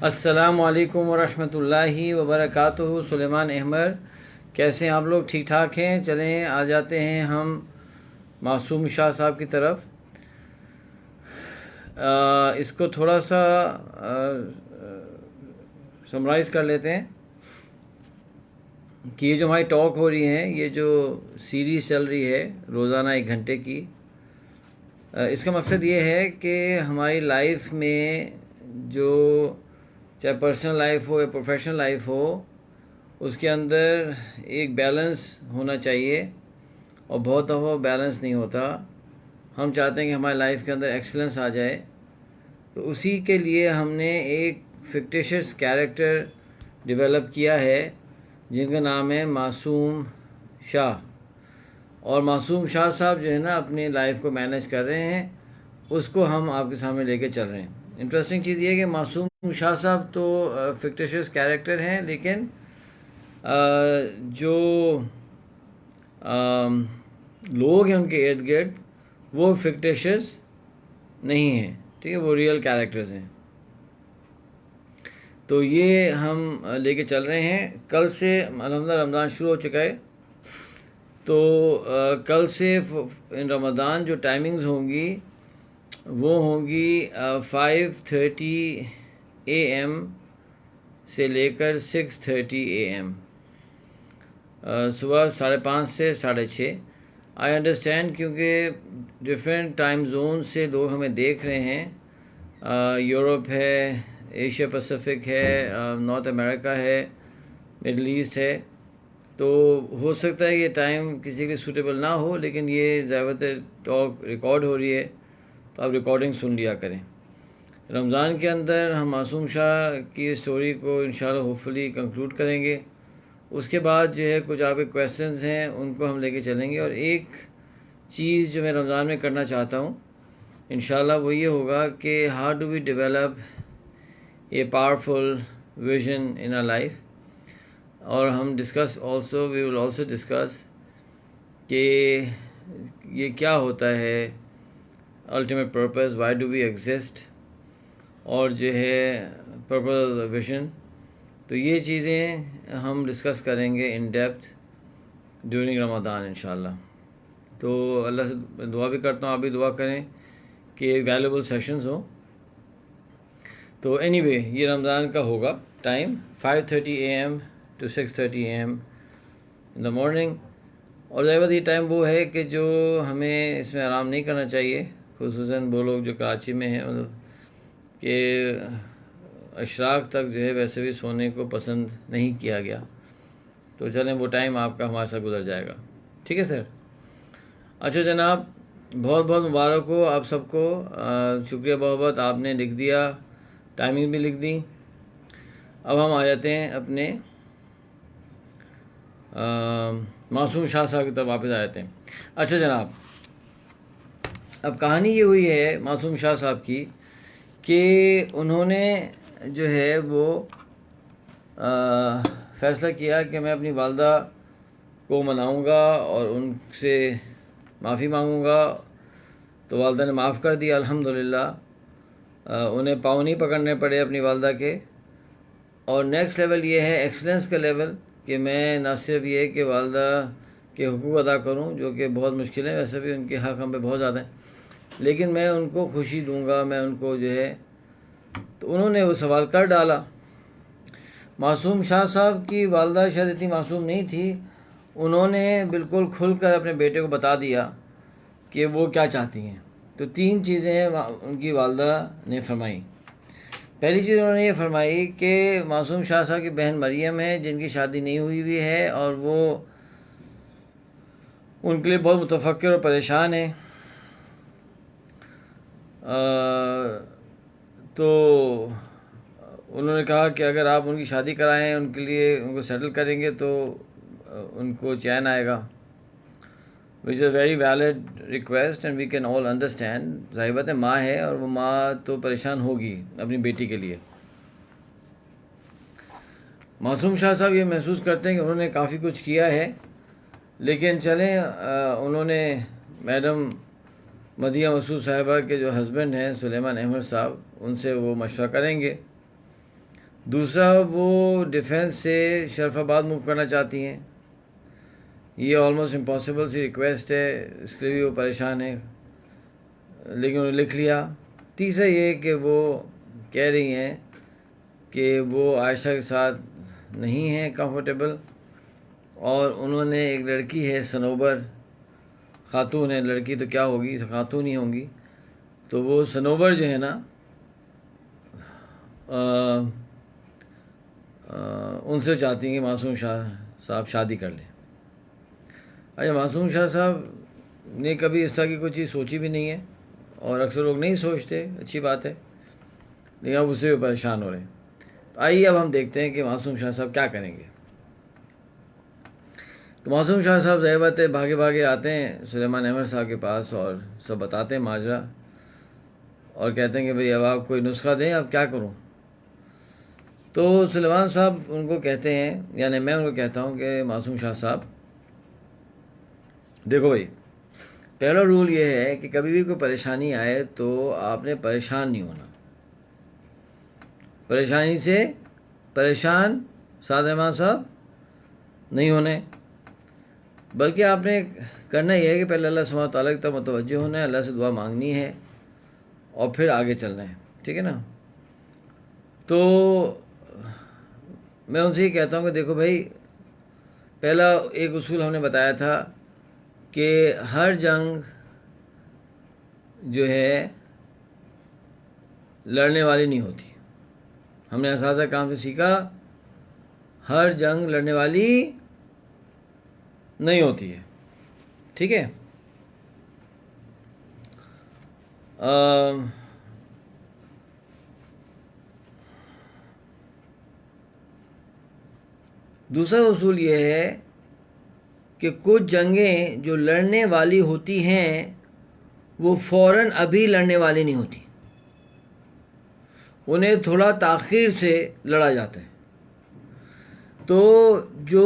अस्सलामु अलैकुम वरहमतुल्लाहि वबरकातुहू। सुलेमान अहमद, कैसे हैं आप लोग? ठीक ठाक हैं? चलें आ जाते हैं हम मासूम शाह साहब की तरफ। इसको थोड़ा सा समराइज़ कर लेते हैं कि ये जो हमारी टॉक हो रही है, ये जो सीरीज़ चल रही है रोज़ाना 1 घंटे की, इसका मकसद ये है कि हमारी लाइफ में जो चाहे पर्सनल लाइफ हो या प्रोफेशनल लाइफ हो, उसके अंदर एक बैलेंस होना चाहिए। और बहुत दफ़ा बैलेंस नहीं होता। हम चाहते हैं कि हमारी लाइफ के अंदर एक्सीलेंस आ जाए, तो उसी के लिए हमने एक फिक्टिशियस कैरेक्टर डेवलप किया है जिनका नाम है मासूम शाह। और मासूम शाह साहब जो है ना, अपनी लाइफ को मैनेज कर रहे हैं, उसको हम आपके सामने लेके चल रहे हैं। इंटरेस्टिंग चीज़ ये है कि मासूम शाह साहब तो फिक्टिशियस कैरेक्टर हैं, लेकिन जो लोग हैं उनके इर्द गिर्द, वो फिक्टिशियस नहीं हैं, ठीक है, वो रियल कैरेक्टर्स हैं। तो ये हम लेके चल रहे हैं। कल से अल्हम्दुलिल्लाह रमज़ान शुरू हो चुका है, तो कल से इन रमज़ान जो टाइमिंग्स होंगी वो होंगी 5:30 AM से लेकर 6:30 AM, सुबह 5:30 से 6:30। आई अंडरस्टैंड, क्योंकि डिफरेंट टाइम जोन से लोग हमें देख रहे हैं। यूरोप है, एशिया पैसिफिक है, नॉर्थ अमेरिका है, मिडल ईस्ट है। तो हो सकता है ये टाइम किसी के लिए सूटेबल ना हो, लेकिन ये ज़्यादातर टॉक रिकॉर्ड हो रही है, तो आप रिकॉर्डिंग सुन लिया करें। रमज़ान के अंदर हम मासूम शाह की स्टोरी को इंशाल्लाह होपफुली कंक्लूड करेंगे। उसके बाद जो है कुछ आपके क्वेश्चंस हैं, उनको हम लेके चलेंगे। और एक चीज़ जो मैं रमज़ान में करना चाहता हूँ इंशाल्लाह वो ये होगा कि how do we develop a powerful vision in our life. और हम वी विल ऑल्सो डिस्कस कि ये क्या होता है ultimate purpose, why do we exist, और जो है पर्पस ऑफ विजन। तो ये चीज़ें हम डिस्कस करेंगे इन डेप्थ ड्यूरिंग रमज़ान इंशाल्लाह। तो अल्लाह से दुआ भी करता हूँ, आप भी दुआ करें कि वैल्यूबल सेशंस हो। तो एनीवे, ये रमज़ान का होगा time 5:30 AM to 6:30 AM in the morning. और ज़ाहिर ये टाइम वो है कि जो हमें इसमें आराम नहीं करना चाहिए, खुसूसन वो लोग जो कराची में हैं, मतलब कि अशराक तक जो है वैसे भी सोने को पसंद नहीं किया गया। तो चलें, वो टाइम आपका हमारे साथ गुजर जाएगा, ठीक है सर। अच्छा जनाब, बहुत बहुत मुबारक हो आप सबको। शुक्रिया बहुत बहुत, आपने लिख दिया, टाइमिंग भी लिख दी। अब हम आ जाते हैं अपने मासूम शाह साहब की तरफ वापस आ जाते हैं। अच्छा जनाब, अब कहानी ये हुई है मासूम शाह साहब की कि उन्होंने जो है वो फ़ैसला किया कि मैं अपनी वालदा को मनाऊंगा और उनसे माफ़ी मांगूंगा। तो वालदा ने माफ़ कर दिया अल्हम्दुलिल्लाह। उन्हें पाँव नहीं पकड़ने पड़े अपनी वालदा के। और नेक्स्ट लेवल ये है एक्सलेंस का लेवल, कि मैं न सिर्फ ये कि वालदा के हुकूक अदा करूं, जो कि बहुत मुश्किल है, वैसे भी उनके हक़ हम पे बहुत ज़्यादा है, लेकिन मैं उनको खुशी दूंगा, मैं उनको जो है। तो उन्होंने वो सवाल कर डाला। मासूम शाह साहब की वालदा शायद इतनी मासूम नहीं थी, उन्होंने बिल्कुल खुलकर अपने बेटे को बता दिया कि वो क्या चाहती हैं। तो 3 चीज़ें उनकी वालदा ने फरमाई। पहली चीज़ उन्होंने ये फरमाई कि मासूम शाह साहब की बहन मरियम है, जिनकी शादी नहीं हुई है, और वो उनके लिए बहुत मुतफक्किर और परेशान है। तो उन्होंने कहा कि अगर आप उनकी शादी कराएं, उनके लिए उनको सेटल करेंगे, तो उनको चैन आएगा। Which is a very valid request and we can all understand. ज़ाहिर बात है, माँ है और वो माँ तो परेशान होगी अपनी बेटी के लिए। मासूम शाह साहब ये महसूस करते हैं कि उन्होंने काफ़ी कुछ किया है, लेकिन चलें, उन्होंने मैडम मदिया मसूद साहिबा के जो हस्बैंड हैं सुलेमान अहमद साहब, उनसे वो मशवरा करेंगे। दूसरा, वो डिफेंस से शरफाबाद मूव करना चाहती हैं। ये ऑलमोस्ट इम्पॉसिबल सी रिक्वेस्ट है, इसके लिए भी वो परेशान है, लेकिन उन्होंने लिख लिया। तीसरा ये कि वो कह रही हैं कि वो आयशा के साथ नहीं हैं कंफर्टेबल, और उन्होंने एक लड़की है सनोबर, खातून है, लड़की तो क्या होगी, खातून ही होंगी, तो वो सनोबर जो है ना उनसे चाहती हैं कि मासूम शाह साहब शादी कर लें। अच्छा, मासूम शाह साहब ने कभी इस तरह की कोई चीज़ सोची भी नहीं है, और अक्सर लोग नहीं सोचते, अच्छी बात है, लेकिन अब उससे भी परेशान हो रहे हैं। तो आइए अब हम देखते हैं कि मासूम शाह साहब क्या करेंगे। तो मासूम शाह साहब ज़ाहिर बात है भागे भागे आते हैं सुलेमान अहमद साहब के पास और सब बताते हैं माजरा, और कहते हैं कि भाई अब आप कोई नुस्खा दें, अब क्या करूं। तो सुलेमान साहब उनको कहते हैं, यानी मैं उनको कहता हूं कि मासूम शाह साहब देखो भाई, पहला रूल ये है कि कभी भी कोई परेशानी आए तो आपने परेशान नहीं होना। परेशानी से परेशान साद रहमान साहब नहीं होने, बल्कि आपने करना यह है कि पहले अल्लाह सुब्हानहू तआला की तरफ मुतवज्जो होना है, अल्लाह से दुआ मांगनी है, और फिर आगे चलना है, ठीक है ना। तो मैं उनसे ये कहता हूँ कि देखो भाई, पहला एक उसूल हमने बताया था कि हर जंग जो है लड़ने वाली नहीं होती। हमने असासा काम से सीखा, हर जंग लड़ने वाली नहीं होती है, ठीक है। दूसरा उसूल ये है कि कुछ जंगें जो लड़ने वाली होती हैं वो फ़ौरन अभी लड़ने वाली नहीं होती, उन्हें थोड़ा ताख़ीर से लड़ा जाता है। तो जो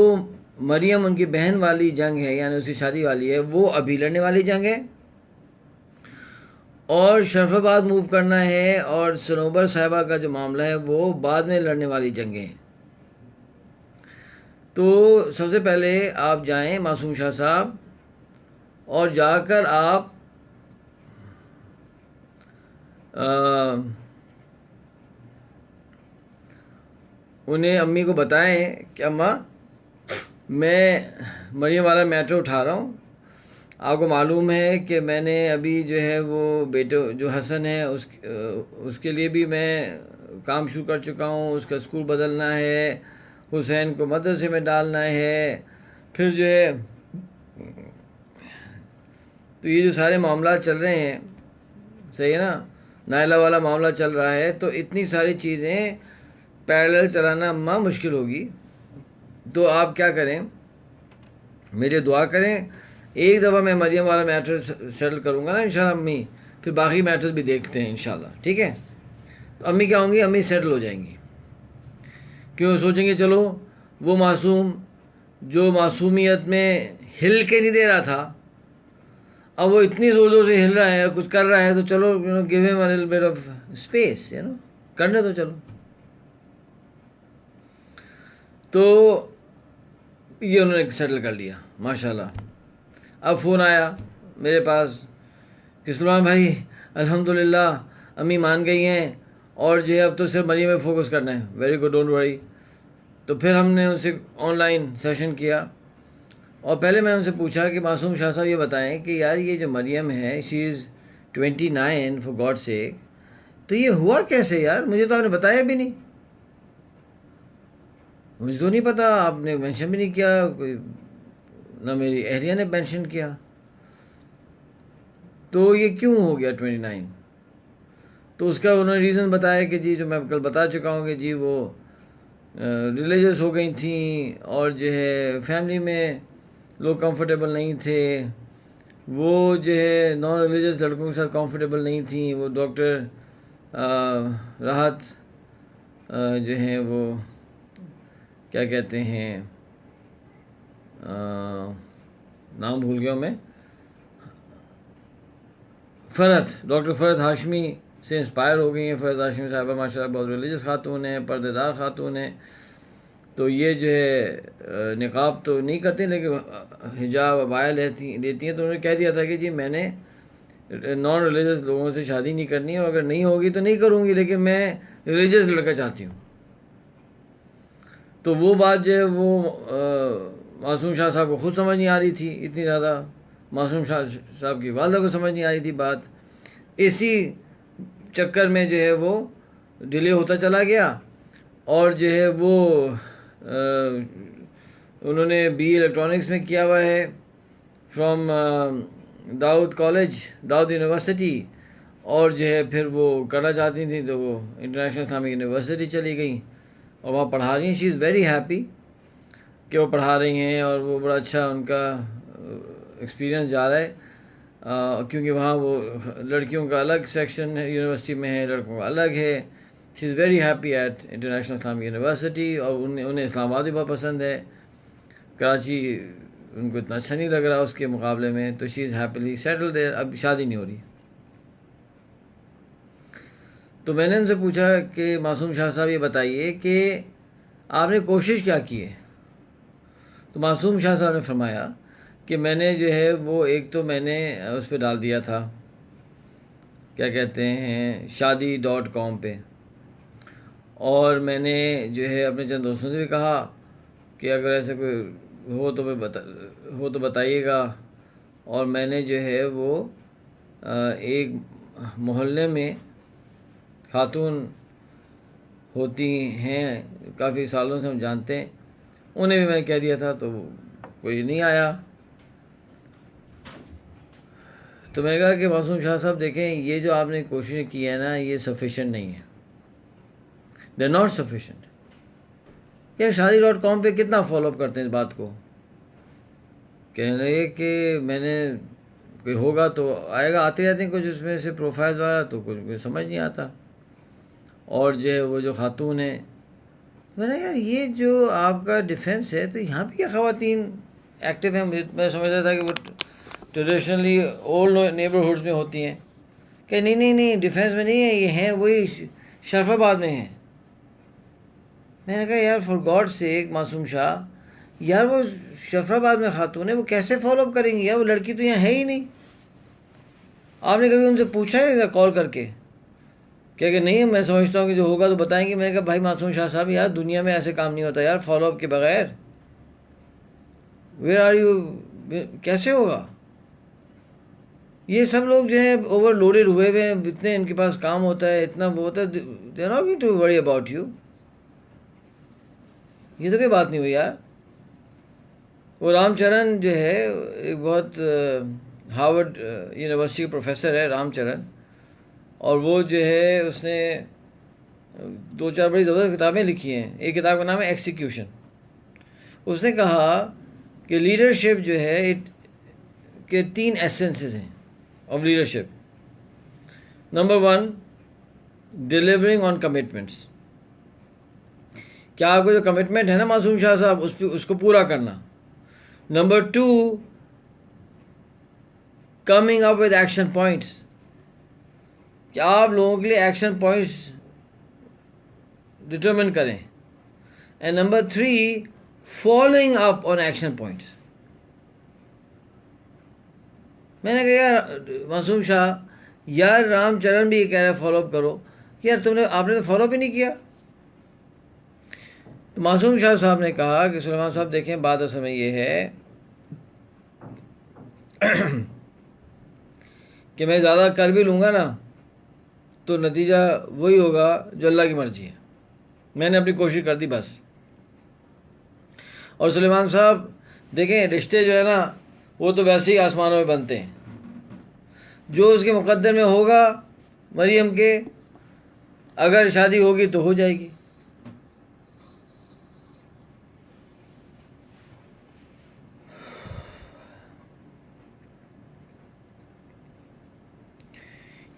मरियम उनकी बहन वाली जंग है, यानी उसकी शादी वाली है, वो अभी लड़ने वाली जंग है, और शरफाबाद मूव करना है और सनोबर साहिबा का जो मामला है वो बाद में लड़ने वाली जंगें हैं। तो सबसे पहले आप जाएं मासूम शाह साहब, और जाकर आप उन्हें, अम्मी को बताएं कि अम्मा मैं मरियम वाला मैटर उठा रहा हूँ, आपको मालूम है कि मैंने अभी जो है वो बेटे जो हसन है उसके लिए भी मैं काम शुरू कर चुका हूँ, उसका स्कूल बदलना है, हुसैन को मदरसे में डालना है, फिर जो है तो ये जो सारे मामला चल रहे हैं, सही है ना, नायला वाला मामला चल रहा है, तो इतनी सारी चीज़ें पैरेलल चलाना अम्मा मुश्किल होगी। तो आप क्या करें, मेरे दुआ करें, एक दफ़ा मैं मरियम वाला मैटर सेटल करूँगा ना इंशाल्लाह अम्मी, फिर बाकी मैटर्स भी देखते हैं इंशाल्लाह, ठीक है। तो अम्मी क्या होंगी, अम्मी सेटल हो जाएंगी, क्यों सोचेंगे चलो वो मासूम जो मासूमियत में हिल के नहीं दे रहा था, अब वो इतनी ज़ोर ज़ोर से हिल रहा है, कुछ कर रहा है, तो चलो give him a little bit of space, करने दो चलो। तो ये उन्होंने सेटल कर लिया माशाल्लाह। अब फ़ोन आया मेरे पास कि सलमान भाई अल्हम्दुलिल्लाह अम्मी मान गई हैं, और जो है अब तो सिर्फ मरियम में फ़ोकस करना है। Very good, don't worry. तो फिर हमने उनसे ऑनलाइन सेशन किया, और पहले मैंने उनसे पूछा कि मासूम शाह साहब ये बताएं कि यार ये जो मरियम है, she is 29 for God sake, तो ये हुआ कैसे यार, मुझे तो आपने बताया भी नहीं, मुझे तो नहीं पता, आपने मेंशन भी नहीं किया, कोई ना मेरी एहलिया ने मेंशन किया, तो ये क्यों हो गया 29। तो उसका उन्होंने रीज़न बताया कि जी जो मैं कल बता चुका हूँ कि जी वो रिलीजियस हो गई थी, और जो है फैमिली में लोग कंफर्टेबल नहीं थे, वो जो है नॉन रिलीजियस लड़कों के साथ कंफर्टेबल नहीं थी, वो डॉक्टर राहत जो है वो क्या कहते हैं, नाम भूल गया मैं, फ़रत, डॉक्टर फ़रत हाशमी से इंस्पायर हो गई हैं। फ़ैज़ हाशमी साहिबा माशाल्लाह बहुत रिलीजियस खातून हैं, पर्देदार खातून हैं। तो ये जो है निकाब तो नहीं करती लेकिन हिजाब अबाया लेती हैं। तो उन्होंने कह दिया था कि जी मैंने नॉन रिलीजियस लोगों से शादी नहीं करनी है, और अगर नहीं होगी तो नहीं करूँगी, लेकिन मैं रिलीजियस लड़का चाहती हूँ। तो वो बात जो है वो मासूम शाह साहब को खुद समझ नहीं आ रही थी, इतनी ज़्यादा मासूम शाह साहब की वालदा को समझ नहीं आ रही थी बात। इसी चक्कर में जो है वो डिले होता चला गया, और जो है वो उन्होंने बी इलेक्ट्रॉनिक्स में किया हुआ है from Dawood college, Dawood university, और जो है फिर वो करना चाहती थी तो वो इंटरनेशनल इस्लामिक यूनिवर्सिटी चली गई और वहाँ पढ़ा रही हैं। शी इज़ वेरी हैप्पी कि वो पढ़ा रही हैं, और वो बड़ा अच्छा उनका एक्सपीरियंस जा रहा है, क्योंकि वहाँ वो लड़कियों का अलग सेक्शन है यूनिवर्सिटी में है, लड़कों का अलग है। She is very happy at international Islamic university, और उन्हें इस्लामाबाद भी बहुत पसंद है, कराची उनको इतना अच्छा नहीं लग रहा उसके मुकाबले में। तो she is happily settle there. अब शादी नहीं हो रही। तो मैंने उनसे पूछा कि मासूम शाह साहब ये बताइए कि आपने कोशिश क्या की है। तो मासूम शाह साहब ने फरमाया कि मैंने जो है वो एक तो मैंने उस पर डाल दिया था, क्या कहते हैं, shaadi.com पे, और मैंने जो है अपने चंद दोस्तों से भी कहा कि अगर ऐसे कोई हो तो बताइएगा। और मैंने जो है वो एक मोहल्ले में खातून होती हैं, काफ़ी सालों से हम जानते हैं, उन्हें भी मैंने कह दिया था, तो कोई नहीं आया। तो मैंने कहा कि मासूम शाह साहब देखें, ये जो आपने कोशिश की है ना, ये सफिशेंट नहीं है, दे नॉट सफिशेंट। यार shaadi.com पे कितना फॉलोअप करते हैं इस बात को, कह रहे कि मैंने कोई होगा तो आएगा, आते रहते हैं कुछ उसमें से प्रोफाइल वाला, तो कुछ समझ नहीं आता। और जो है वो जो खातून है, मैंने यार ये जो आपका डिफेंस है, तो यहाँ पे क्या ख़वातीन एक्टिव हैं। मैं समझता था कि वो ट्रेडिशनली ओल्ड नेबरहुड्स में होती हैं, कि नहीं नहीं नहीं डिफेंस में नहीं है, ये हैं वही शरफाबाद में हैं। मैंने कहा यार फॉर गॉड सेक मासूम शाह, यार वो शरफाबाद में खातून है, वो कैसे फॉलोअप करेंगी यार, वो लड़की तो यहाँ है ही नहीं। आपने कभी उनसे पूछा है कॉल करके क्या कि नहीं मैं समझता हूँ कि जो होगा तो बताएंगे। मैंने कहा भाई मासूम शाह साहब, यार दुनिया में ऐसे काम नहीं होता यार फॉलोअप के बगैर। वेयर आर यू, कैसे होगा। ये सब लोग जो है ओवरलोडेड हुए हुए हैं, इतने इनके पास काम होता है, इतना वो होता है, they are not going to worry about you. ये तो कोई बात नहीं हुई यार। वो रामचरण जो है एक बहुत हार्वर्ड यूनिवर्सिटी के प्रोफेसर है रामचरण, और वो जो है उसने 2-4 बड़ी ज़बरदस्त किताबें लिखी हैं। एक किताब का नाम है एक्सिक्यूशन। उसने कहा कि लीडरशिप जो है के 3 एसेंसेस हैं of leadership. Number 1, delivering on commitments. क्या आपको जो कमिटमेंट है ना मासूम शाह साहब, उसको पूरा करना। Number 2, coming up with action points, कि आप लोगों के लिए एक्शन पॉइंट्स डिटरमिन करें। And number 3, following up on action points. मैंने कहा यार मासूम शाह, यार रामचरण भी ये कह रहा है फॉलोअप करो, यार आपने तो फॉलोअप ही नहीं किया। तो मासूम शाह साहब ने कहा कि सुलेमान साहब देखें, बात असल में ये है कि मैं ज़्यादा कर भी लूँगा ना तो नतीजा वही होगा जो अल्लाह की मर्ज़ी है। मैंने अपनी कोशिश कर दी बस। और सुलेमान साहब देखें, रिश्ते जो है ना वो तो वैसे ही आसमानों में बनते हैं, जो उसके मुकद्दर में होगा। मरियम के अगर शादी होगी तो हो जाएगी।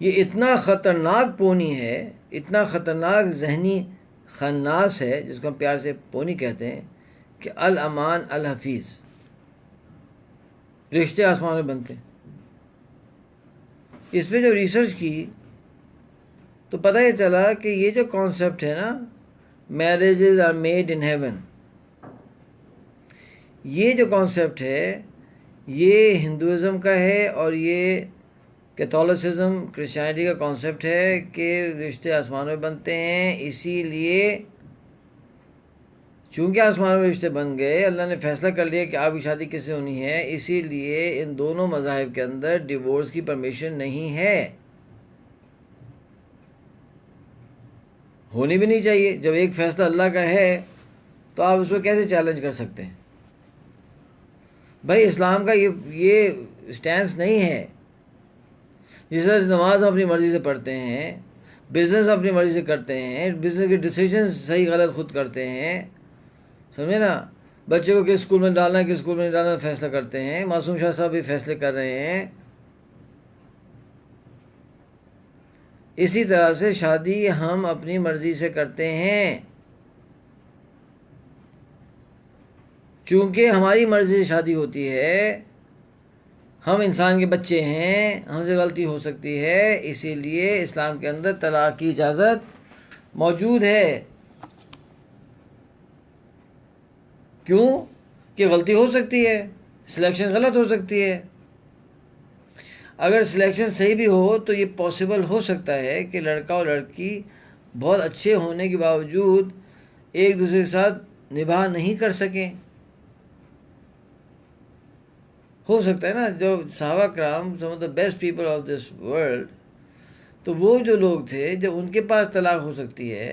ये इतना ख़तरनाक पोनी है, इतना ख़तरनाक जहनी खन्नास है, जिसको हम प्यार से पोनी कहते हैं, कि अल अमान अल हफीज़, रिश्ते आसमान में बनते हैं। इस पर जब रिसर्च की तो पता ही चला कि ये जो कॉन्सेप्ट है ना, marriages are made in heaven, ये जो कॉन्सेप्ट है ये हिंदुज़म का है और ये कैथोलिसिज्म क्रिश्चियनिटी का कॉन्सेप्ट है कि रिश्ते आसमानों में बनते हैं। इसीलिए चूंकि आसमानों में रिश्ते बन गए, अल्लाह ने फैसला कर लिया कि आपकी शादी किससे होनी है, इसीलिए इन दोनों मज़ाहिब के अंदर डिवोर्स की परमिशन नहीं है, होनी भी नहीं चाहिए। जब एक फैसला अल्लाह का है तो आप उसको कैसे चैलेंज कर सकते हैं? भाई इस्लाम का ये स्टैंस नहीं है। जिस तरह नमाज हम अपनी मर्ज़ी से पढ़ते हैं, बिज़नेस अपनी मर्ज़ी से करते हैं, बिज़नेस के डिसीजन सही गलत खुद करते हैं, समझे ना, बच्चे को किस स्कूल में डालना है किस स्कूल में नहीं डालना फैसला करते हैं। मासूम शाह साहब भी फैसले कर रहे हैं। इसी तरह से शादी हम अपनी मर्ज़ी से करते हैं। चूँकि हमारी मर्ज़ी से शादी होती है, हम इंसान के बच्चे हैं, हमसे गलती हो सकती है, इसीलिए इस्लाम के अंदर तलाक की इजाज़त मौजूद है। क्यों? कि गलती हो सकती है, सिलेक्शन गलत हो सकती है। अगर सिलेक्शन सही भी हो तो ये पॉसिबल हो सकता है कि लड़का और लड़की बहुत अच्छे होने के बावजूद एक दूसरे के साथ निभा नहीं कर सकें। हो सकता है ना, जो सहाबा कराम, some of the best people of this world, तो वो जो लोग थे जब उनके पास तलाक हो सकती है,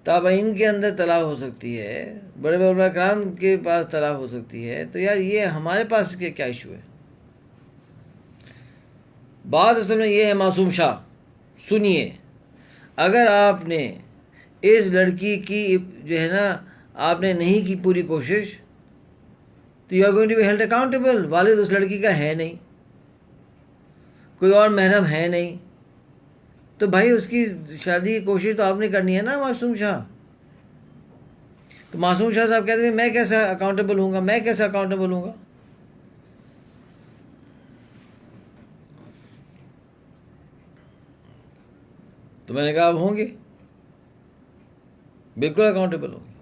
ताबईन के अंदर तलाक हो सकती है, बड़े बड़े उलमा कराम के पास तलाक हो सकती है, तो यार ये हमारे पास के क्या इशू है? बात असल में ये है मासूम शाह, सुनिए, अगर आपने इस लड़की की जो है ना आपने नहीं की पूरी कोशिश, तो you are going to be held accountable. वालिद उस लड़की का है नहीं, कोई और महरम है नहीं, तो भाई उसकी शादी की कोशिश तो आपने करनी है ना मासूम शाह। तो मासूम शाह साहब कहते हैं मैं कैसे अकाउंटेबल हूँगा, मैं कैसे अकाउंटेबल हूँगा? तो मैंने कहा आप होंगे, बिल्कुल अकाउंटेबल होंगे,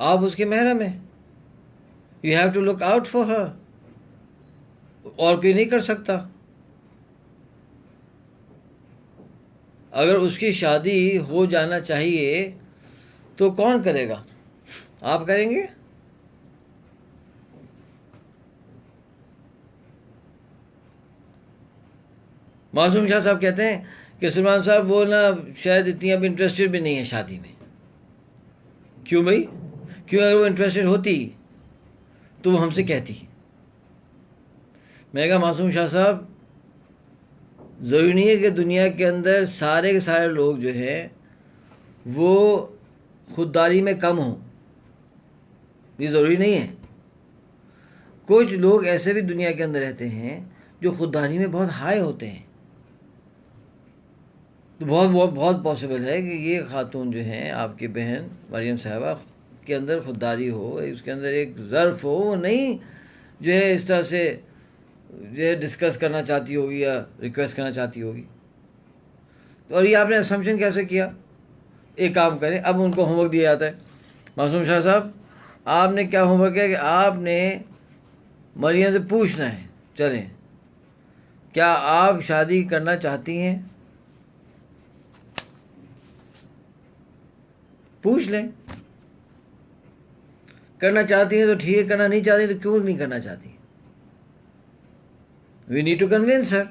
आप उसके महरम हैं, you have to look out for her, और कोई नहीं कर सकता। अगर उसकी शादी हो जाना चाहिए तो कौन करेगा? आप करेंगे? मासूम शाह साहब कहते हैं कि सलमान साहब वो ना शायद इतनी अब इंटरेस्टेड भी नहीं है शादी में। क्यों भाई? क्यों? अगर वो इंटरेस्टेड होती तो वो हमसे कहती। मैं कहा मासूम शाह साहब, ज़रूरी नहीं है कि दुनिया के अंदर सारे के सारे लोग जो हैं वो खुददारी में कम हों, ये ज़रूरी नहीं है। कुछ लोग ऐसे भी दुनिया के अंदर रहते हैं जो खुददारी में बहुत हाई होते हैं। तो बहुत बहुत बहुत पॉसिबल है कि ये खातून जो हैं आपकी बहन मरियम साहिबा के अंदर खुददारी हो, उसके अंदर एक ज़र्फ़ हो, वो नहीं जो है इस तरह से जो है डिस्कस करना चाहती होगी या रिक्वेस्ट करना चाहती होगी। तो और ये आपने असम्पशन कैसे किया? एक काम करें, अब उनको होमवर्क दिया जाता है, मासूम शाह साहब आपने क्या होमवर्क किया कि आपने मरियम से पूछना है, चलें क्या आप शादी करना चाहती हैं? पूछ लें, करना चाहती हैं तो ठीक है, करना नहीं चाहती तो क्यों नहीं करना चाहती? We need to convince her.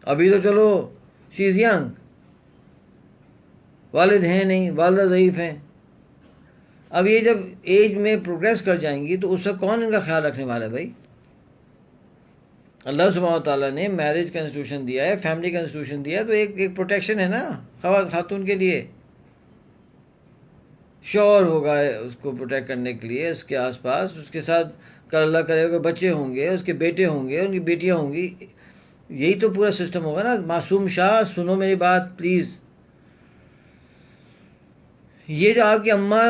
अभी तो चलो शी इज़ यंग, वालिद हैं नहीं, वालिदा ज़ईफ़ हैं। अब ये जब एज में प्रोग्रेस कर जाएंगी तो उससे कौन इनका ख्याल रखने वाला है भाई? अल्लाह सुब्हानहू व तआला ने मैरिज का इंस्टीट्यूशन दिया है, फैमिली का इंस्टीट्यूशन दिया है, तो एक प्रोटेक्शन है ना खातून के लिए। श्योर होगा उसको प्रोटेक्ट करने के लिए, उसके आसपास उसके साथ कल अल्लाह करेगा बच्चे होंगे, उसके बेटे होंगे, उनकी बेटियां होंगी, यही तो पूरा सिस्टम होगा ना। मासूम शाह सुनो मेरी बात प्लीज़, ये जो आपकी अम्मा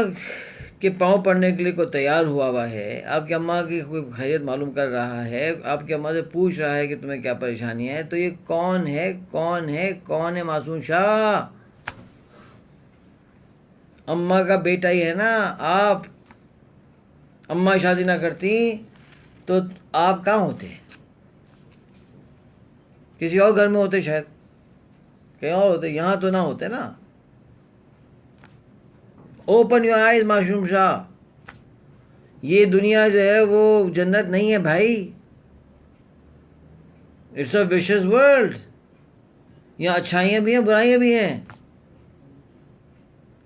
के पाँव पड़ने के लिए कोई तैयार हुआ है, आपकी अम्मा की कोई खैरियत मालूम कर रहा है, आपकी अम्मा से पूछ रहा है कि तुम्हें क्या परेशानी है, तो ये कौन है? कौन है? कौन है? मासूम शाह, अम्मा का बेटा ही है ना आप। अम्मा शादी ना करती तो आप कहाँ होते? किसी और घर में होते, शायद कहीं और होते, यहाँ तो ना होते ना। ओपन योर आइज मासूम शाह, ये दुनिया जो है वो जन्नत नहीं है भाई। It's a vicious world. यहाँ अच्छाइयाँ भी हैं, बुराइयाँ भी हैं।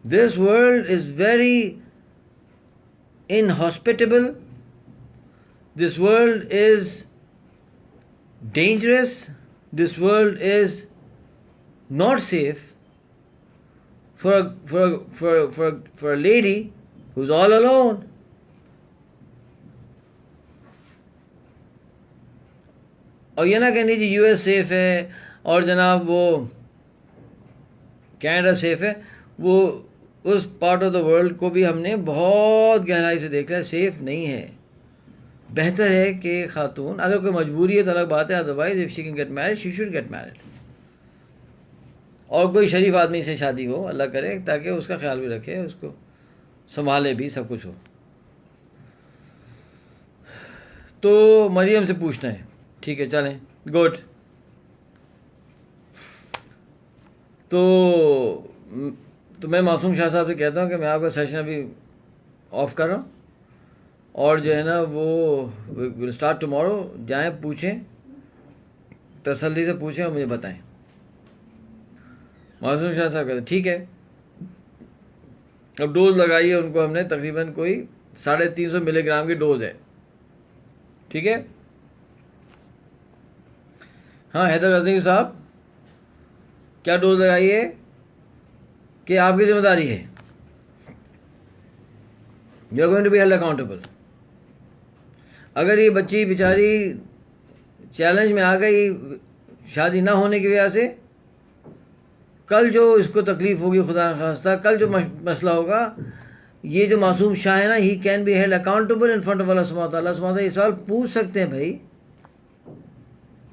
This world is very inhospitable. This world is dangerous. This world is not safe for a lady who's all alone. और ये ना कहनी जी यूएस सेफ है और जनाब वो कनाडा सेफ है, वो उस पार्ट ऑफ द वर्ल्ड को भी हमने बहुत गहराई से देखा है, सेफ नहीं है। बेहतर है कि खातून, अगर कोई मजबूरी है तो अलग बात है, otherwise if she can get married she should get married. और कोई शरीफ आदमी से शादी हो, अल्लाह करे, ताकि उसका ख्याल भी रखे, उसको संभाले भी, सब कुछ हो। तो मरियम से पूछना है, ठीक है, चलें, गुड। तो मैं मासूम शाह साहब से कहता हूँ कि मैं आपका सेशन अभी ऑफ कर रहा हूँ, और जो है ना वो विल स्टार्ट टुमारो। जाएँ, पूछें, तसल्ली से पूछें और मुझे बताएं। मासूम शाह साहब कहते ठीक है। अब डोज लगाई है उनको हमने, तकरीबन कोई 350 मिलीग्राम की डोज है, ठीक है। हाँ हैदर गजनी साहब, क्या डोज लगाई है कि आपकी जिम्मेदारी है? You are going to be held accountable. अगर ये बच्ची बेचारी चैलेंज में आ गई शादी ना होने की वजह से, कल जो इसको तकलीफ होगी, खुदा न खास्ता, कल जो मसला होगा, ये जो मासूम शाह है ना, he can be held accountable in front of Allah सुब्हानहू व तआला। सुब्हानहू ये सवाल पूछ सकते हैं, भाई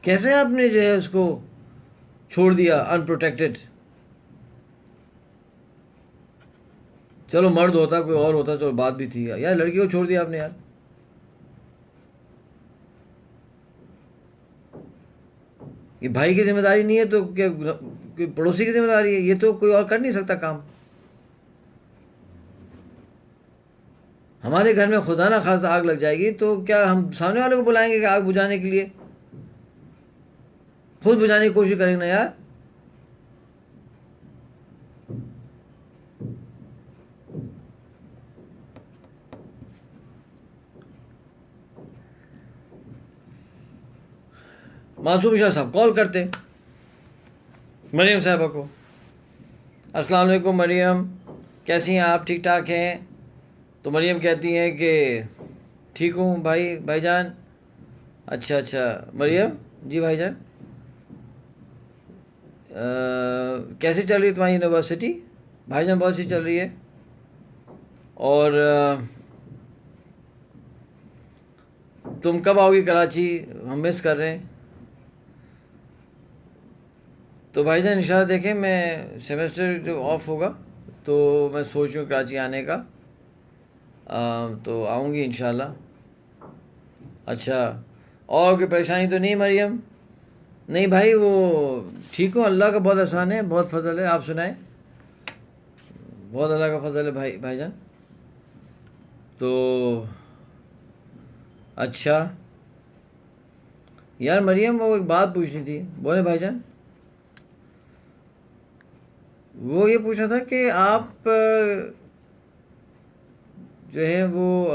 कैसे आपने जो है उसको छोड़ दिया अनप्रोटेक्टेड? चलो मर्द होता, कोई और होता, चलो बात भी थी यार, लड़की को छोड़ दिया आपने यार। ये भाई की जिम्मेदारी नहीं है तो क्या पड़ोसी की जिम्मेदारी है? ये तो कोई और कर नहीं सकता काम। हमारे घर में खुदा ना खासा आग लग जाएगी तो क्या हम सामने वाले को बुलाएंगे कि आग बुझाने के लिए? खुद बुझाने की कोशिश करेंगे ना यार। मासूम शाह साहब कॉल करते मरियम साहबा को। अस्सलाम वालेकुम मरियम, कैसी हैं आप? ठीक ठाक हैं? तो मरियम कहती हैं कि ठीक हूँ भाईजान। अच्छा मरियम जी भाईजान, कैसे चल रही है तुम्हारी यूनिवर्सिटी? भाईजान बहुत सी चल रही है। और तुम कब आओगी कराची? हम मिस कर रहे हैं। तो भाईजान इंशाल्लाह देखें, मैं सेमेस्टर जो ऑफ होगा तो मैं सोच रही हूँ कराची आने का, तो आऊँगी इंशाल्लाह। अच्छा, और कोई परेशानी तो नहीं मरियम? नहीं भाई, वो ठीक हो, अल्लाह का बहुत एहसान है, बहुत फजल है। आप सुनाएं? बहुत अल्लाह का फजल है भाईजान। तो अच्छा यार मरियम, वो एक बात पूछनी थी। बोले भाईजान। वो ये पूछना था कि आप जो है वो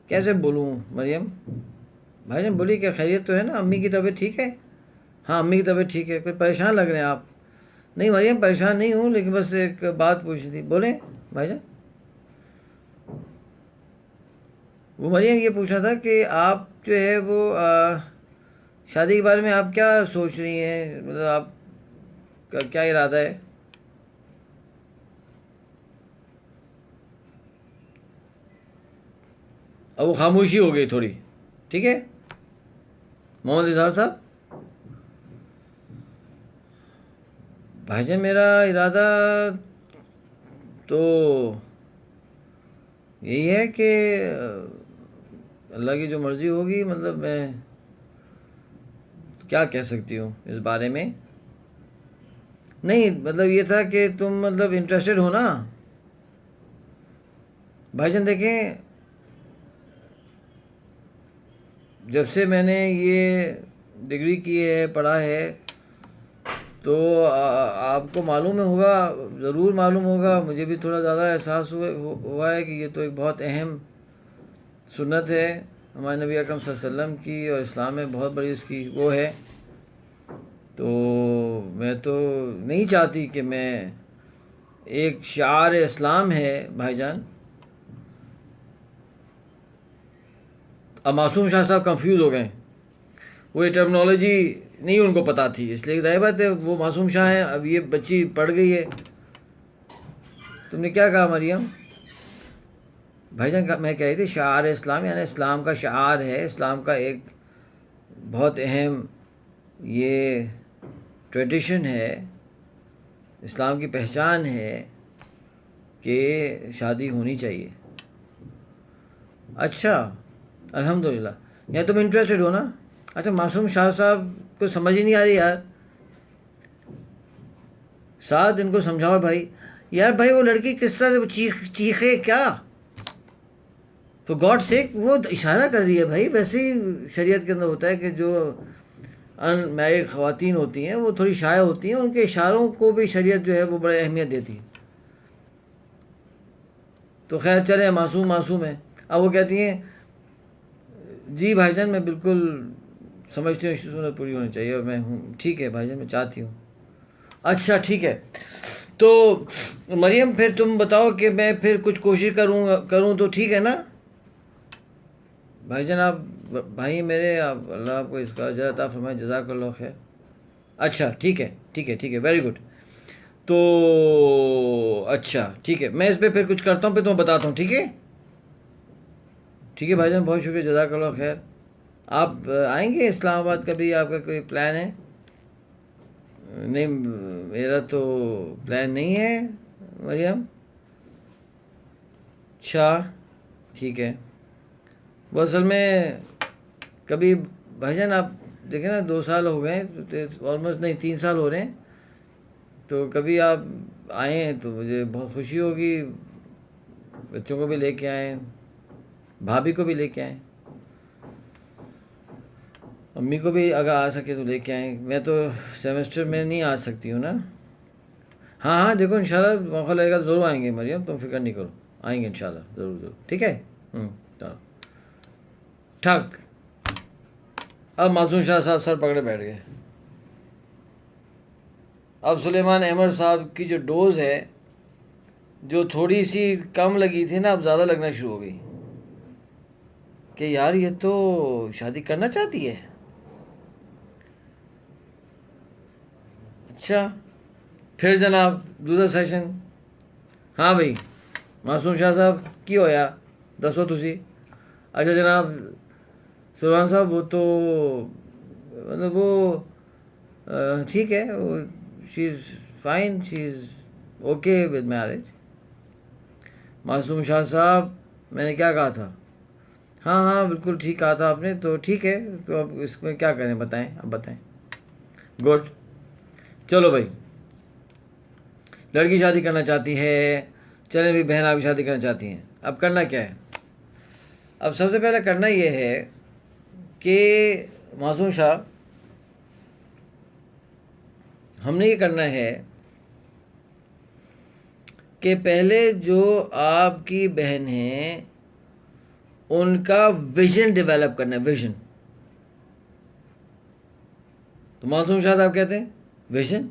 कैसे बोलूँ मरियम? भाईजान बोली क्या खैरियत तो है ना? अम्मी की तबीयत ठीक है? हाँ अम्मी की तबीयत ठीक है। कोई परेशान लग रहे हैं आप? नहीं मरियम परेशान नहीं हूँ, लेकिन बस एक बात पूछनी थी। बोले भाईजान। वो मरियम ये पूछना था कि आप जो है वो शादी के बारे में आप क्या सोच रही हैं? मतलब आप का क्या इरादा है? अब वो खामोशी हो गई थोड़ी, ठीक है मोहम्मद इजहार साहब। भाईजान मेरा इरादा तो यही है कि अल्लाह की जो मर्ज़ी होगी, मतलब मैं क्या कह सकती हूँ इस बारे में। नहीं मतलब ये था कि तुम मतलब इंटरेस्टेड हो ना भाईजान। देखें, जब से मैंने ये डिग्री की है, पढ़ा है, तो आपको मालूम है होगा, ज़रूर मालूम होगा, मुझे भी थोड़ा ज़्यादा एहसास हुआ है कि ये तो एक बहुत अहम सुन्नत है हमारे नबी अकरम सल्लल्लाहु अलैहि वसल्लम की, और इस्लाम में बहुत बड़ी उसकी वो है। तो मैं तो नहीं चाहती कि मैं, एक शार इस्लाम है भाईजान। अब मासूम शाह साहब कंफ्यूज हो गए, वो ये टर्मिनोलॉजी नहीं उनको पता थी, इसलिए जाहिर बात है वो मासूम शाह है। अब ये बच्ची पढ़ गई है। तुमने क्या कहा मरियम? भाईजान मैं कह रही थी शार इस्लाम, यानी इस्लाम का शार है, इस्लाम का एक बहुत अहम ये ट्रेडिशन है, इस्लाम की पहचान है कि शादी होनी चाहिए। अच्छा अल्हम्दुलिल्लाह, या तुम इंटरेस्टेड हो ना? अच्छा मासूम शाह साहब को समझ ही नहीं आ रही यार, साथ इनको समझाओ भाई। यार भाई वो लड़की किस तरह से चीखे क्या, तो गॉड सेक वो इशारा कर रही है भाई। वैसे ही शरीयत के अंदर होता है कि जो अनमैरिड ख़वातीन होती हैं वो थोड़ी शाय होती हैं, उनके इशारों को भी शरीयत जो है वो बड़ी अहमियत देती है। तो खैर चले, मासूम मासूम है। अब वो कहती हैं जी भाईजान मैं बिल्कुल समझती हूँ सुन्नत पूरी होनी चाहिए, और मैं हूँ ठीक है भाईजान, मैं चाहती हूँ। अच्छा ठीक है, तो मरियम फिर तुम बताओ कि मैं फिर कुछ कोशिश करूँ तो ठीक है ना भाईजान? आप भाई मेरे, आप अल्लाह आपको इसका अजर अता फरमाए, जज़ाकल्लाह खैर। अच्छा ठीक है ठीक है ठीक है, वेरी गुड। तो अच्छा ठीक है, मैं इस पर फिर कुछ करता हूँ, फिर तुम्हें बताता हूँ, ठीक है? ठीक है भाईजान, बहुत शुक्रिया, जज़ाकल्लाह खैर। आप आएंगे इस्लामाबाद कभी? आपका कोई प्लान है? नहीं मेरा तो प्लान नहीं है मरियम। अच्छा ठीक है, वो असल में कभी भाईजान आप देखें ना, 2 साल हो गए, ऑलमोस्ट नहीं 3 साल हो रहे हैं, तो कभी आप आए हैं तो मुझे बहुत खुशी होगी। बच्चों को भी लेके आए, भाभी को भी लेके आए, अम्मी को भी अगर आ सके तो लेके आए। मैं तो सेमेस्टर में नहीं आ सकती हूँ ना। हाँ हाँ देखो इंशाल्लाह मौका लगेगा तो ज़रूर आएंगे मरियम, तुम फिक्र नहीं करो, आएंगे इंशाल्लाह ज़रूर ज़रूर, ठीक है। चलो ठक। अब मासूम शाह साहब सर पकड़े बैठ गए। अब सुलेमान अहमद साहब की जो डोज है, जो थोड़ी सी कम लगी थी ना, अब ज़्यादा लगना शुरू हो गई कि यार ये तो शादी करना चाहती है। अच्छा फिर जनाब दूसरा सेशन। हाँ भाई मासूम शाह साहब की होया दसो तुसी। अच्छा जनाब सुलेमान साहब, वो तो मतलब वो ठीक है, वो she is fine, she is okay with marriage. मासूम शाह साहब मैंने क्या कहा था? हाँ हाँ बिल्कुल ठीक कहा था आपने, तो ठीक है, तो अब इसमें क्या करें बताएं, अब बताएं। गुड, चलो भाई लड़की शादी करना चाहती है, चले भी बहन आपकी शादी करना चाहती हैं, अब करना क्या है? अब सबसे पहले करना ये है कि मासूम शाह, हमने ये करना है कि पहले जो आपकी बहन हैं उनका विजन डेवलप करना है, विजन। तो मासूम शाह साहब कहते हैं विजन,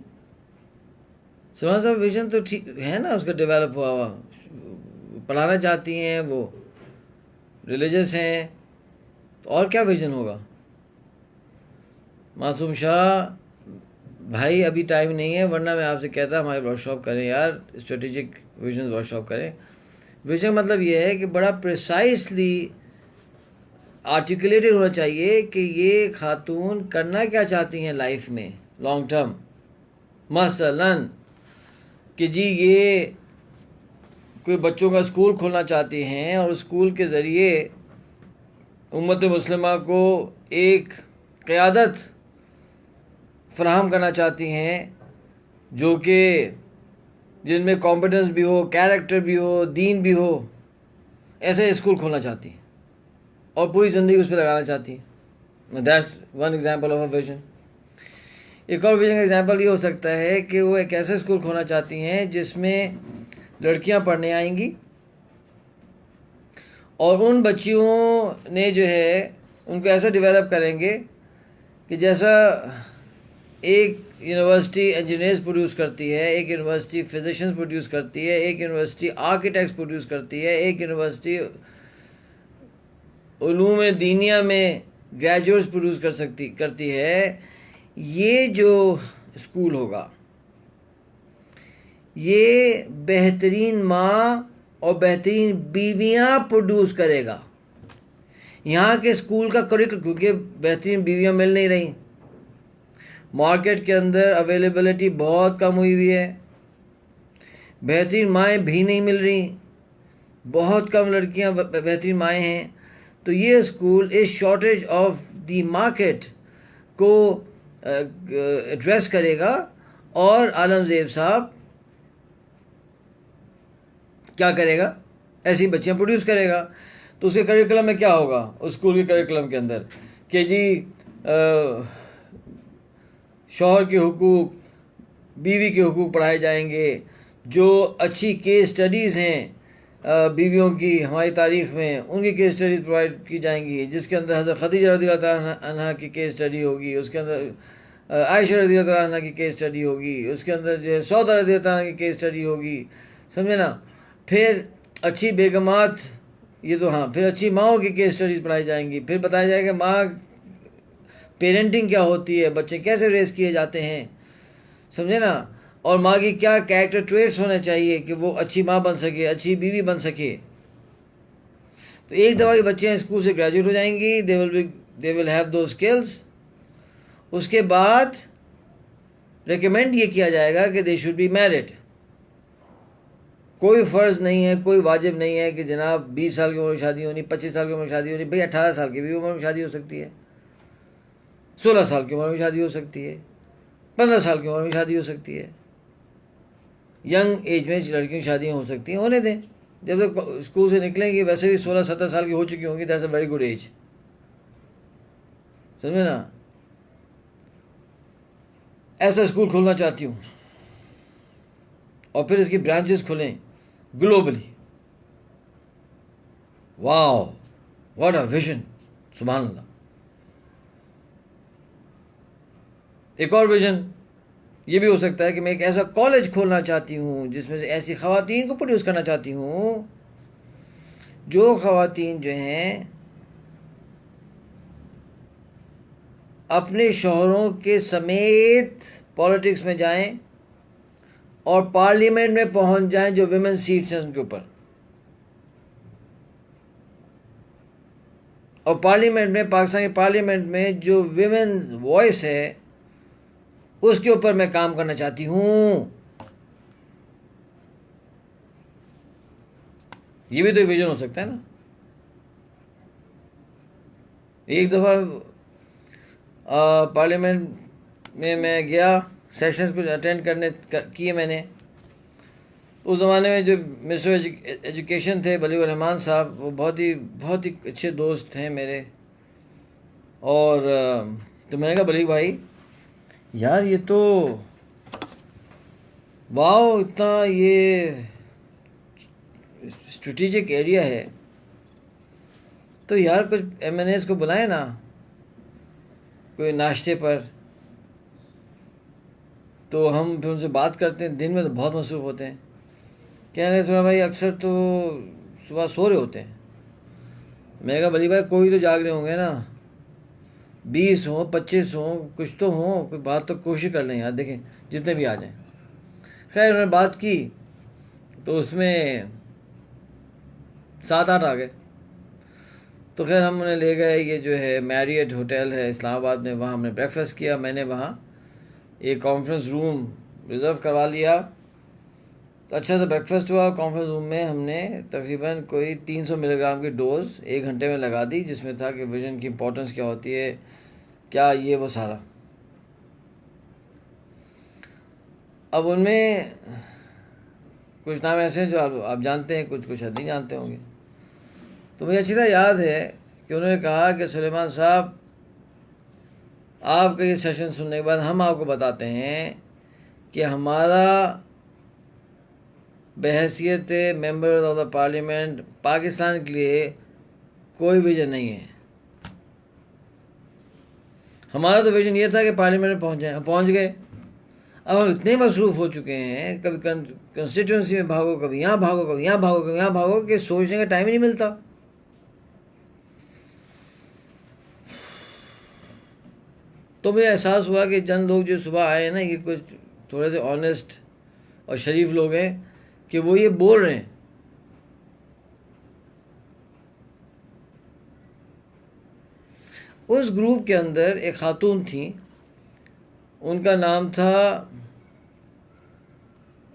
सुलेमान साहब विजन तो ठीक है ना उसका डेवलप हुआ, पढ़ाना चाहती हैं, वो रिलीजियस हैं, तो और क्या विजन होगा? मासूम शाह भाई अभी टाइम नहीं है, वरना मैं आपसे कहता हमारे वर्कशॉप करें यार, स्ट्रेटेजिक विजन वर्कशॉप करें। विजन मतलब ये है कि बड़ा प्रिसाइसली आर्टिकुलेटेड होना चाहिए कि ये खातून करना क्या चाहती हैं लाइफ में लॉन्ग टर्म। मसलन कि जी ये कोई बच्चों का स्कूल खोलना चाहती हैं और स्कूल के ज़रिए उम्मत मुस्लिमा को एक क़यादत फराहम करना चाहती हैं जो कि जिनमें कॉम्पिटेंस भी हो, कैरेक्टर भी हो, दीन भी हो, ऐसे स्कूल खोलना चाहती हैं और पूरी ज़िंदगी उस पर लगाना चाहती हैं। That's one example of a vision. एक और विजन का एग्जांपल ये हो सकता है कि वो एक ऐसा स्कूल खोलना चाहती हैं जिसमें लड़कियां पढ़ने आएंगी और उन बच्चियों ने जो है उनको ऐसा डेवलप करेंगे कि जैसा एक यूनिवर्सिटी इंजीनियर्स प्रोड्यूस करती है, एक यूनिवर्सिटी फिजिशियंस प्रोड्यूस करती है, एक यूनिवर्सिटी आर्किटेक्ट्स प्रोड्यूस करती है, एक यूनिवर्सिटी उलूम दीनिया में ग्रेजुएट्स प्रोड्यूस करती है। ये जो स्कूल होगा ये बेहतरीन माँ और बेहतरीन बीवियाँ प्रोड्यूस करेगा। यहाँ के स्कूल का करिकुलम, क्योंकि बेहतरीन बीवियाँ मिल नहीं रही, मार्केट के अंदर अवेलेबिलिटी बहुत कम हुई है, बेहतरीन माएँ भी नहीं मिल रही, बहुत कम लड़कियाँ बेहतरीन माएँ हैं। तो ये स्कूल इस शॉर्टेज ऑफ द मार्केट को एड्रेस करेगा और आलमज़ेब साहब क्या करेगा, ऐसी बच्चियां प्रोड्यूस करेगा। तो उसके करिकुलम में क्या होगा, उस स्कूल के करिकुलम के अंदर कि जी शौहर के हुकूक, बीवी के हुकूक पढ़ाए जाएंगे, जो अच्छी केस स्टडीज़ हैं बीवियों की हमारी तारीख़ में, उनकी केस स्टडीज़ प्रोवाइड की जाएंगी, जिसके अंदर हज़रत खदीजा रज़ियल्लाहु तआला अन्हा की केस स्टडी होगी, उसके अंदर आयशा रज़ियल्लाहु तआला अन्हा की केस स्टडी होगी, उसके अंदर जो है सौदा रज़ियल्लाहु तआला की केस स्टडी होगी, समझे ना। फिर अच्छी बेगमात, ये तो हाँ, फिर अच्छी माँओं की केस स्टडीज़ पढ़ाई जाएंगी, फिर बताया जाएगा माँ पेरेंटिंग क्या होती है, बच्चे कैसे रेस किए जाते हैं, समझे ना, और माँ की क्या कैरेक्टर ट्रेट्स होने चाहिए कि वो अच्छी माँ बन सके, अच्छी बीवी बन सके। तो एक दफ़ा के बच्चे स्कूल से ग्रेजुएट हो जाएंगी, दे विल हैव दो स्किल्स। उसके बाद रिकमेंड ये किया जाएगा कि दे शुड बी मैरिड। कोई फ़र्ज़ नहीं है, कोई वाजिब नहीं है कि जनाब 20 साल की उम्र में शादी होनी, 25 साल की उम्र में शादी होनी। भाई 18 साल की भी उम्र में शादी हो सकती है, 16 साल की उम्र में शादी हो सकती है, 15 साल की उम्र में शादी हो सकती है। यंग एज में लड़कियों की शादियाँ हो सकती हैं, होने दें। जब तक स्कूल से निकलेंगी वैसे भी 16-17 साल की हो चुकी होंगी, that's a very good age, समझे ना। ऐसा स्कूल खोलना चाहती हूँ और फिर इसकी ब्रांचेस खुलें globally. Wow, what a vision, सुभान अल्लाह। एक और विजन ये भी हो सकता है कि मैं एक ऐसा कॉलेज खोलना चाहती हूँ जिसमें से ऐसी ख़वातीन को प्रोड्यूस करना चाहती हूँ जो ख़वातीन जो हैं अपने शौहरों के समेत पॉलिटिक्स में जाएं और पार्लियामेंट में पहुंच जाएं, जो विमेन सीट्स हैं उनके ऊपर, और पार्लियामेंट में, पाकिस्तान के पार्लियामेंट में जो विमेन वॉइस है उसके ऊपर मैं काम करना चाहती हूँ। ये भी तो विजन हो सकता है ना। एक दफ़ा पार्लियामेंट में मैं गया, सेशंस कुछ अटेंड किए मैंने। उस ज़माने में जो मिनिस्टर एजुकेशन थे बलीग रहमान साहब, वो बहुत ही अच्छे दोस्त हैं मेरे। और तो मैंने कहा बलीग भाई यार ये तो वाओ, इतना ये स्ट्रेटेजिक एरिया है, तो यार कुछ MNAs को बुलाए ना कोई नाश्ते पर, तो हम फिर उनसे बात करते हैं। दिन में तो बहुत मसरूफ़ होते हैं। कहने लगे सुना भाई अक्सर तो सुबह सो रहे होते हैं। मैं कहा बली भाई कोई तो जाग रहे होंगे ना, 20 हों 25 हों, कुछ तो हों, कोई बात तो कोशिश कर लें यार, देखें जितने भी आ जाएं। खैर उन्होंने बात की तो उसमें 7-8 आ गए। तो खैर हम उन्हें ले गए, ये जो है मैरियट होटल है इस्लामाबाद में, वहाँ हमने ब्रेकफास्ट किया। मैंने वहाँ एक कॉन्फ्रेंस रूम रिज़र्व करवा लिया, तो अच्छा सा ब्रेकफास्ट हुआ। कॉन्फ्रेंस रूम में हमने तकरीबन कोई 300 मिलीग्राम की डोज 1 घंटे में लगा दी, जिसमें था कि विजन की इम्पोर्टेंस क्या होती है, क्या ये वो सारा। अब उनमें कुछ नाम ऐसे हैं जो आप जानते हैं, कुछ कुछ नहीं जानते होंगे। तो मुझे अच्छी तरह याद है कि उन्होंने कहा कि सुलेमान साहब, आपका ये सेशन सुनने के बाद हम आपको बताते हैं कि हमारा बहैसियत member of the parliament Pakistan के लिए कोई विजन नहीं है। हमारा तो विजन ये था कि पार्लियामेंट में पहुंच गए। अब हम इतने मसरूफ़ हो चुके हैं, कभी कंस्टिट्यूंसी में भागो, कभी यहाँ भागो, कभी यहाँ भागो, कभी यहाँ भागो, कि सोचने का टाइम ही नहीं मिलता। तो मुझे एहसास हुआ कि चंद लोग जो सुबह आए हैं ना, ये कुछ थोड़े से ऑनेस्ट और शरीफ लोग हैं कि वो ये बोल रहे हैं। उस ग्रुप के अंदर एक खातून थी, उनका नाम था,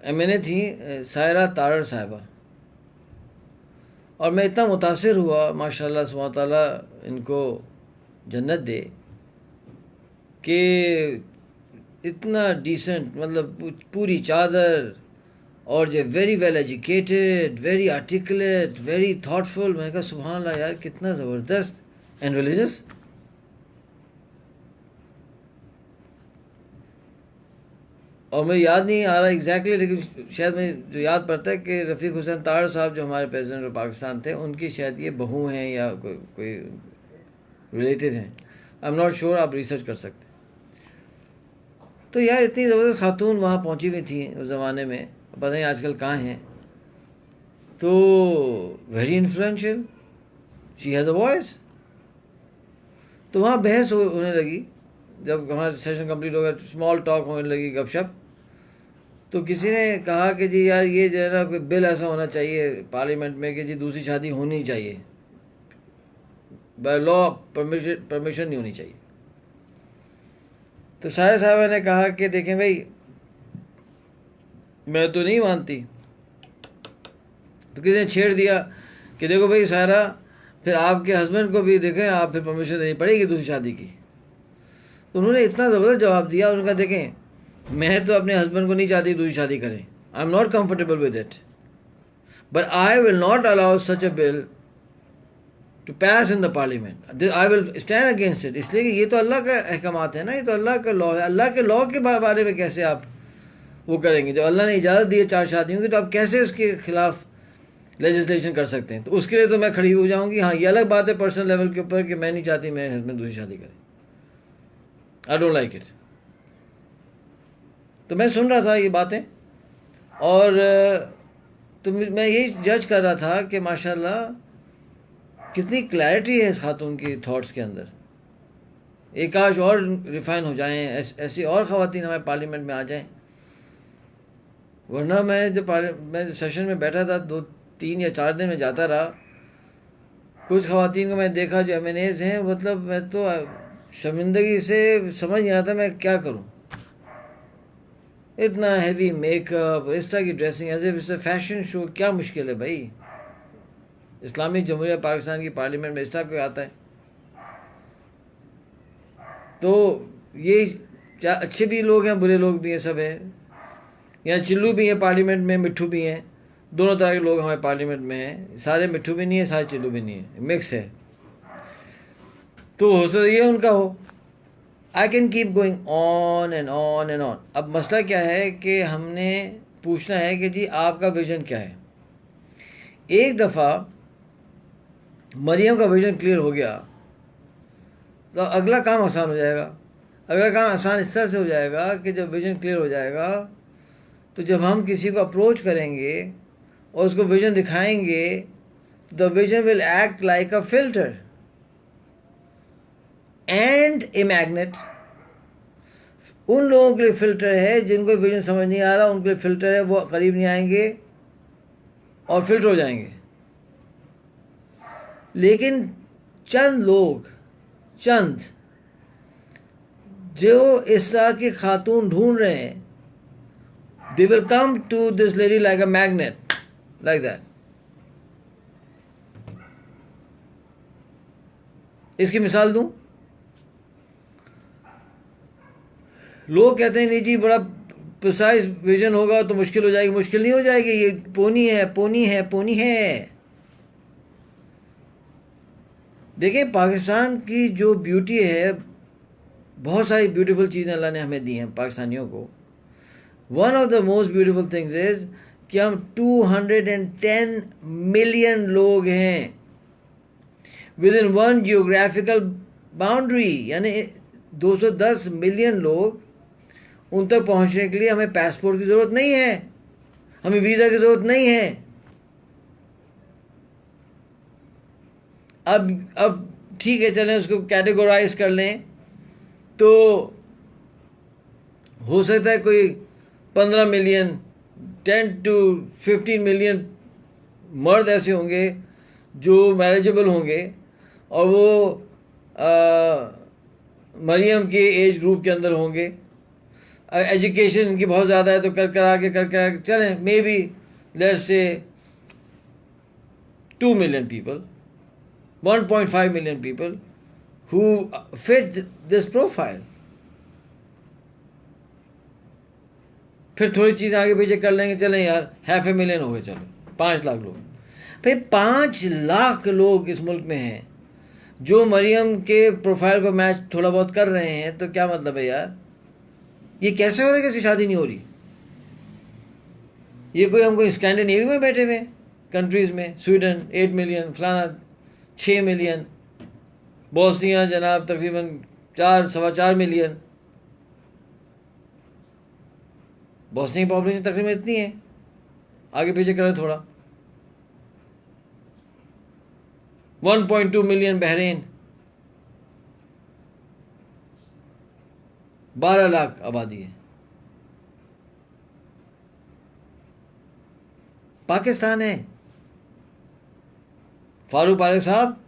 एमएनए थी, सायरा तारड़ साहिबा। और मैं इतना मुतासिर हुआ, माशाल्लाह सुब्हान ताला इनको जन्नत दे, कि इतना डिसेंट, मतलब पूरी चादर, और जो very well educated, very articulate, very thoughtful. मैंने कहा सुभान अल्लाह यार, कितना ज़बरदस्त, एंड रिलीजियस। और मुझे याद नहीं आ रहा एग्जैक्टली, लेकिन शायद मैं जो याद पड़ता है कि रफ़ीक हुसैन तारड़ साहब जो हमारे प्रेसिडेंट ऑफ पाकिस्तान थे, उनकी शायद ये बहू हैं या कोई रिलेटेड हैं, आई एम नॉट श्योर, आप रिसर्च कर सकते। तो यार इतनी ज़बरदस्त खातून वहाँ पहुँची हुई थी उस ज़माने में, पता नहीं आजकल कहाँ हैं। तो very influential, she has a voice. तो वहाँ बहस होने लगी, जब हमारा सेशन कंप्लीट हो गया, स्मॉल टॉक होने लगी, गपशप। तो किसी ने कहा कि जी यार, ये जो है ना, कोई बिल ऐसा होना चाहिए पार्लियामेंट में कि जी दूसरी शादी होनी चाहिए, बाय लॉ परमिशन नहीं होनी चाहिए। तो सारे साहब ने कहा कि देखें भाई, मैं तो नहीं मानती। तो किसी ने छेड़ दिया कि देखो भाई सारा, फिर आपके हस्बैंड को भी देखें, आप फिर परमिशन देनी पड़ेगी दूसरी शादी की। तो उन्होंने इतना ज़बरदस्त जवाब दिया, उन्होंने कहा देखें, मैं तो अपने हस्बैंड को नहीं चाहती दूसरी शादी करें, I am not comfortable with it, but I will not allow such a bill to pass in the parliament, I will stand against it. इसलिए कि ये तो अल्लाह का अहकामात है ना, ये तो अल्लाह का लॉ है। अल्लाह के लॉ के बारे में कैसे आप वो करेंगे? जब अल्लाह ने इजाज़त दी है 4 शादियों की, तो आप कैसे उसके खिलाफ लेजिस्लेशन कर सकते हैं? तो उसके लिए तो मैं खड़ी हो जाऊंगी। हाँ, ये अलग बात है पर्सनल लेवल के ऊपर कि मैं नहीं चाहती मेरे हस्बैंड दूसरी शादी करें, आई डोंट लाइक इट। तो मैं सुन रहा था ये बातें, और तो मैं यही जज कर रहा था कि माशाल्लाह कितनी क्लैरिटी है इस खातून की थॉट्स के अंदर। एक काश और रिफाइन हो जाएं, ऐसी और ख़वातीन हमारे पार्लियामेंट में आ जाएं। वरना मैं सेशन में बैठा था, 2-3 या 4 दिन में जाता रहा, कुछ ख़वातीन को मैं देखा जो एमएनएज़ हैं, मतलब मैं तो शर्मिंदगी से समझ नहीं आता मैं क्या करूं। इतना हैवी मेकअप, इस तरह की dressing, as if it's a fashion show. क्या मुश्किल है भाई, इस्लामी जमहूरिया पाकिस्तान की पार्लियामेंट में इस तरह कोई आता है? तो ये अच्छे भी लोग हैं, बुरे लोग भी हैं, सब है। यहाँ चिल्लू भी हैं पार्लियामेंट में, मिट्ठू भी हैं, दोनों तरह के लोग हमारे पार्लियामेंट में हैं। सारे मिट्ठू भी नहीं है, सारे चिल्लू भी नहीं है, मिक्स है। तो हो सकता ये उनका हो। I can keep going on and on and on. अब मसला क्या है कि हमने पूछना है कि जी आपका विज़न क्या है। एक दफ़ा मरियम का विज़न क्लियर हो गया तो अगला काम आसान हो जाएगा। अगला काम आसान इस तरह से हो जाएगा कि जब विज़न क्लियर हो जाएगा, तो जब हम किसी को अप्रोच करेंगे और उसको विज़न दिखाएंगे, the vision will act like a filter and a magnet. उन लोगों के लिए फ़िल्टर है जिनको विज़न समझ नहीं आ रहा, उनके लिए फ़िल्टर है, वो करीब नहीं आएंगे और फिल्टर हो जाएंगे। लेकिन चंद लोग, चंद जो इस तरह की खातून ढूंढ रहे हैं, they will come to this lady like a magnet, like that. इसकी मिसाल दूं, लोग कहते हैं नहीं जी बड़ा प्रिसाइज विजन होगा तो मुश्किल हो जाएगी। मुश्किल नहीं हो जाएगी, ये पोनी है, पोनी है, पोनी है। देखिए पाकिस्तान की जो ब्यूटी है, बहुत सारी ब्यूटीफुल चीज़ें अल्लाह ने हमें दी हैं पाकिस्तानियों को। One of the most beautiful things is कि हम 210 मिलियन लोग हैं with in one geographical boundary, यानी 210 मिलियन लोग, उन तक पहुंचने के लिए हमें पासपोर्ट की ज़रूरत नहीं है, हमें वीज़ा की ज़रूरत नहीं है। अब ठीक है, चलें उसको कैटेगराइज कर लें, तो हो सकता है कोई 15 मिलियन 10 to 15 मिलियन मर्द ऐसे होंगे जो मैरिजेबल होंगे और वो मरियम के एज ग्रुप के अंदर होंगे। एजुकेशन इनकी बहुत ज़्यादा है तो कर चलें, may be let's say 2 million people, 1.5 million people who fit this profile। फिर थोड़ी चीज़ आगे पीछे कर लेंगे, चलें यार 500,000 हो गए, चलो 5 लाख लोग। फिर 5 लाख लोग इस मुल्क में हैं जो मरियम के प्रोफाइल को मैच थोड़ा बहुत कर रहे हैं, तो क्या मतलब है यार? ये कैसे हो रहा है, कैसी शादी नहीं हो रही? ये कोई हमको स्कैंडिनेविया में बैठे हुए कंट्रीज़ में, स्वीडन 8 मिलियन, फलाना 6 मिलियन, बोस्निया जनाब तकरीबन 4-4.25 मिलियन। बोस्निया की पॉपुलेशन तकरीबन इतनी है, आगे पीछे करें थोड़ा। 1.2 मिलियन बहरीन, 12 लाख आबादी है। पाकिस्तान है। फारूक पारेख साहब,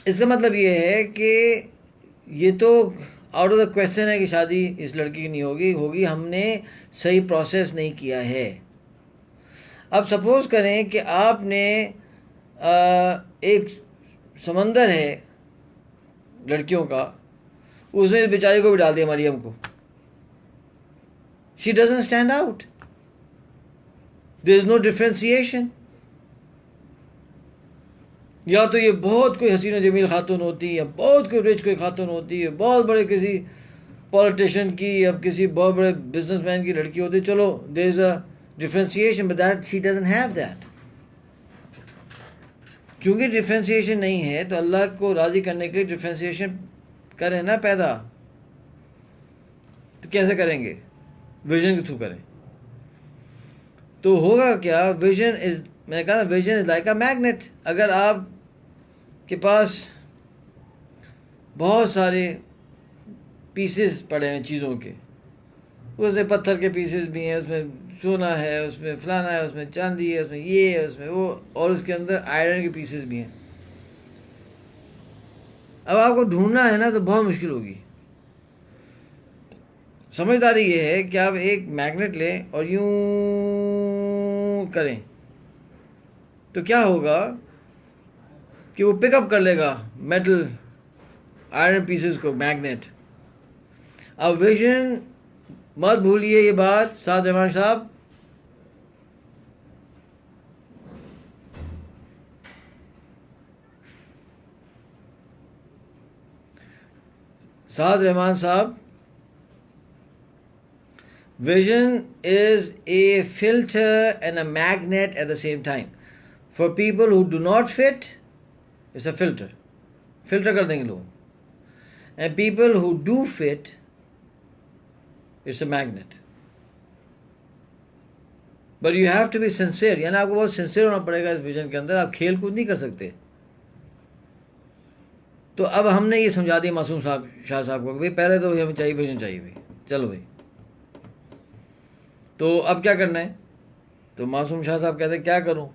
इसका मतलब ये है कि ये तो आउट ऑफ द क्वेश्चन है कि शादी इस लड़की की नहीं होगी, हमने सही प्रोसेस नहीं किया है। अब सपोज करें कि आपने एक समंदर है लड़कियों का, उसमें बेचारी को भी डाल दिया, मरियम को। She doesn't stand out, there is no differentiation. या तो ये बहुत कोई हसीना जमील खातून होती है, या बहुत कोई रिच कोई खातून होती है, बहुत बड़े किसी पॉलिटिशियन की या किसी बहुत बड़े बिजनेसमैन की लड़की होती है, चलो there is a differentiation, but that she doesn't have that. क्योंकि डिफ्रेंसिएशन नहीं है तो अल्लाह को राज़ी करने के लिए डिफ्रेंसिएशन करें ना पैदा, तो कैसे करेंगे? विजन के थ्रू करें। तो होगा क्या? विजन इज, मैंने कहा vision is like a magnet. अगर आप के पास बहुत सारे पीसेस पड़े हैं चीज़ों के, उसमें पत्थर के पीसेस भी हैं, उसमें सोना है, उसमें फलाना है, उसमें चांदी है, उसमें ये है, उसमें वो, और उसके अंदर आयरन के पीसेस भी हैं। अब आपको ढूंढना है ना तो बहुत मुश्किल होगी। समझदारी ये है कि आप एक मैग्नेट लें और यूं करें तो क्या होगा कि वो पिकअप कर लेगा मेटल आयरन पीसेस को, मैग्नेट। अब विजन, मत भूलिए ये बात साद रहमान साहब, साद रहमान साहब, vision is a filter and a magnet at the same time. For people who do not fit, it's a filter. Filter कर देंगे लोग. And people who do fit, it's a magnet. But you have to be sincere. यानी आपको बहुत sincere होना पड़ेगा इस vision के अंदर। आप खेल कूद नहीं कर सकते। तो अब हमने ये समझा दिया मासूम साहब, शाह साहब को, भाई पहले तो हमें चाहिए विजन चाहिए भाई, चलो भाई। तो अब क्या करना है? तो मासूम शाह साहब कहते क्या करूं?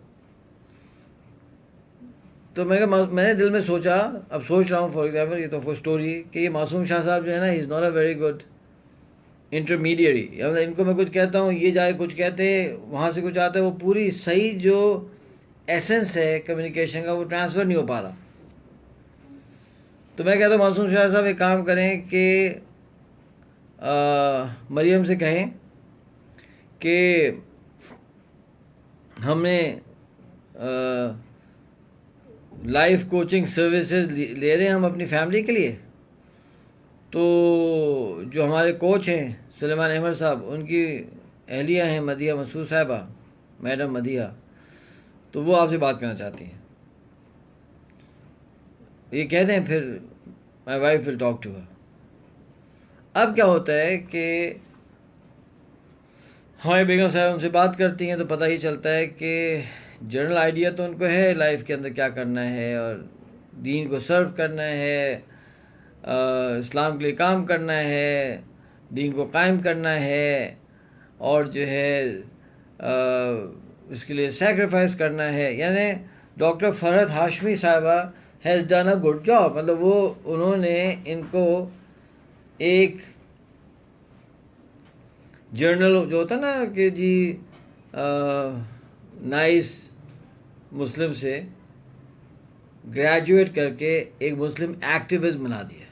तो मैंने दिल में सोचा, अब सोच रहा हूँ फॉर एग्जाम्पल, ये तो फॉर स्टोरी, कि ये मासूम शाह साहब जो है ना, he is not a very good intermediary. मतलब इनको मैं कुछ कहता हूँ, ये जाए कुछ कहते हैं, वहाँ से कुछ आता है, वो पूरी सही जो एसेंस है कम्युनिकेशन का वो ट्रांसफ़र नहीं हो पा रहा। तो मैं कहता हूँ मासूम शाह साहब एक काम करें कि मरियम से कहें कि हमने लाइफ कोचिंग सर्विसेज ले रहे हैं हम अपनी फैमिली के लिए, तो जो हमारे कोच हैं सुलेमान अहमद साहब, उनकी अहलिया हैं मदिया मसूद साहिबा, मैडम मदिया, तो वो आपसे बात करना चाहती हैं। ये कह दें, फिर my wife will talk to her. अब क्या होता है कि हमारी बेगम साहब उनसे बात करती हैं, तो पता ही चलता है कि जनरल आइडिया तो उनको है लाइफ के अंदर क्या करना है, और दीन को सर्व करना है, इस्लाम के लिए काम करना है, दीन को कायम करना है, और जो है इसके लिए सेक्रीफाइस करना है। यानी डॉक्टर फरहत हाशमी साहिबा has done a good job. मतलब वो उन्होंने इनको एक जर्नल जो होता ना कि जी नाइस मुस्लिम से ग्रेजुएट करके एक मुस्लिम एक्टिविस्ट बना दिया,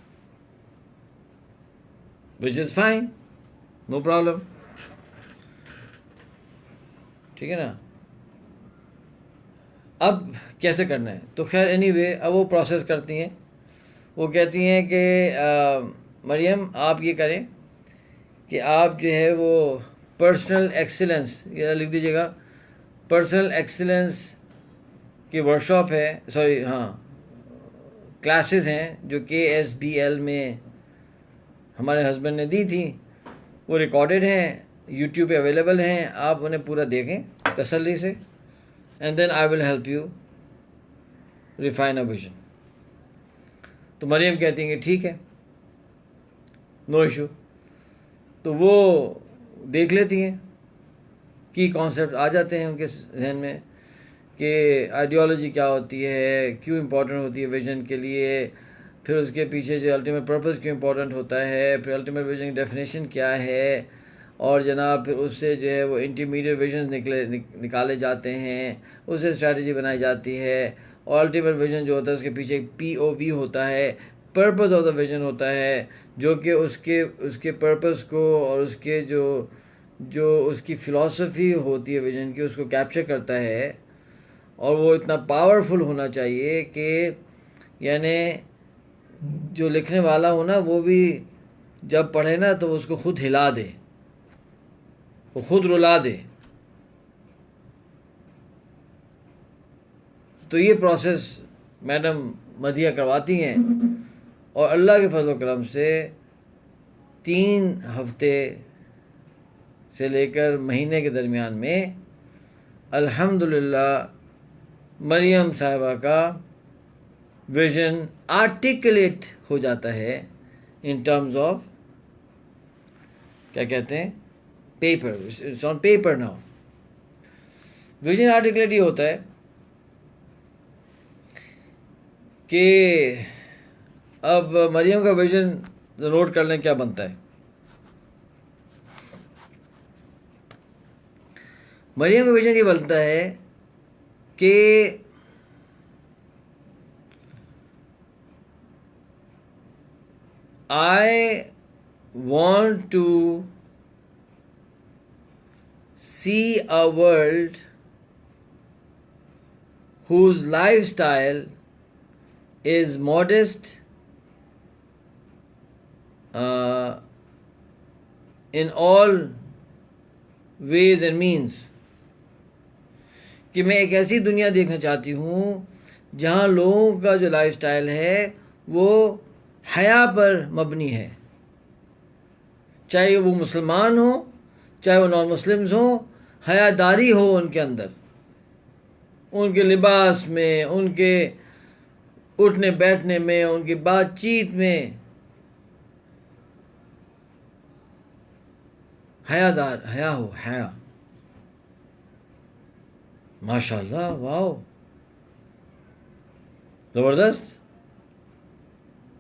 which is fine, no problem, ठीक है ना। अब कैसे करना है, तो खैर एनीवे, अब वो प्रोसेस करती हैं। वो कहती हैं कि मरियम आप ये करें कि आप जो है वो पर्सनल एक्सीलेंस, ये लिख दीजिएगा, पर्सनल एक्सीलेंस की वर्कशॉप है, सॉरी हाँ क्लासेस हैं जो KSBL में हमारे हस्बैंड ने दी थी, वो रिकॉर्डेड हैं, यूट्यूब पे अवेलेबल हैं, आप उन्हें पूरा देखें तसल्ली से, and then I will help you refine a vision. तो मरियम कहती हैं कि ठीक है, नो इशू। तो वो देख लेती हैं, की कॉन्सेप्ट आ जाते हैं उनके जहन में कि आइडियोलॉजी क्या होती है, क्यों इम्पोर्टेंट होती है विजन के लिए, फिर उसके पीछे जो अल्टीमेट पर्पस क्यों इम्पोर्टेंट होता है, फिर अल्टीमेट विजन की डेफिनेशन क्या है, और जनाब फिर उससे जो है वो इंटरमीडिएट विजन निकाले जाते हैं, उससे स्ट्रैटेजी बनाई जाती है, और अल्टीमेट विजन जो होता है उसके पीछे एक POV होता है, पर्पस ऑफ द विजन होता है, जो कि उसके पर्पस को और उसके जो उसकी फ़िलासफ़ी होती है विजन की, उसको कैप्चर करता है। और वो इतना पावरफुल होना चाहिए कि यानी जो लिखने वाला हो ना, वो भी जब पढ़े ना तो उसको खुद हिला दे, वो खुद रुला दे। तो ये प्रोसेस मैडम मदिया करवाती हैं, और अल्लाह के फजल करम से 3 हफ्ते से लेकर महीने के दरमियान में अल्हम्दुलिल्लाह मरियम साहिबा का विजन आर्टिकुलेट हो जाता है इन टर्म्स ऑफ, क्या कहते हैं, paper, it's on paper now. Vision articulate ये होता है कि अब मरियम का विजन नोट कर लें क्या बनता है। मरियम का विजन ये बनता है कि I want to see a world whose lifestyle is modest in all ways and means। कि मैं एक ऐसी दुनिया देखना चाहती हूँ जहाँ लोगों का जो लाइफस्टाइल है वो हया पर मबनी है, चाहे वो मुसलमान हो चाहे वो नॉन मुस्लिम्स हो, हयादारी हो उनके अंदर, उनके लिबास में, उनके उठने बैठने में, उनकी बातचीत में हया हो, हया। माशाल्लाह, वाओ, ज़बरदस्त।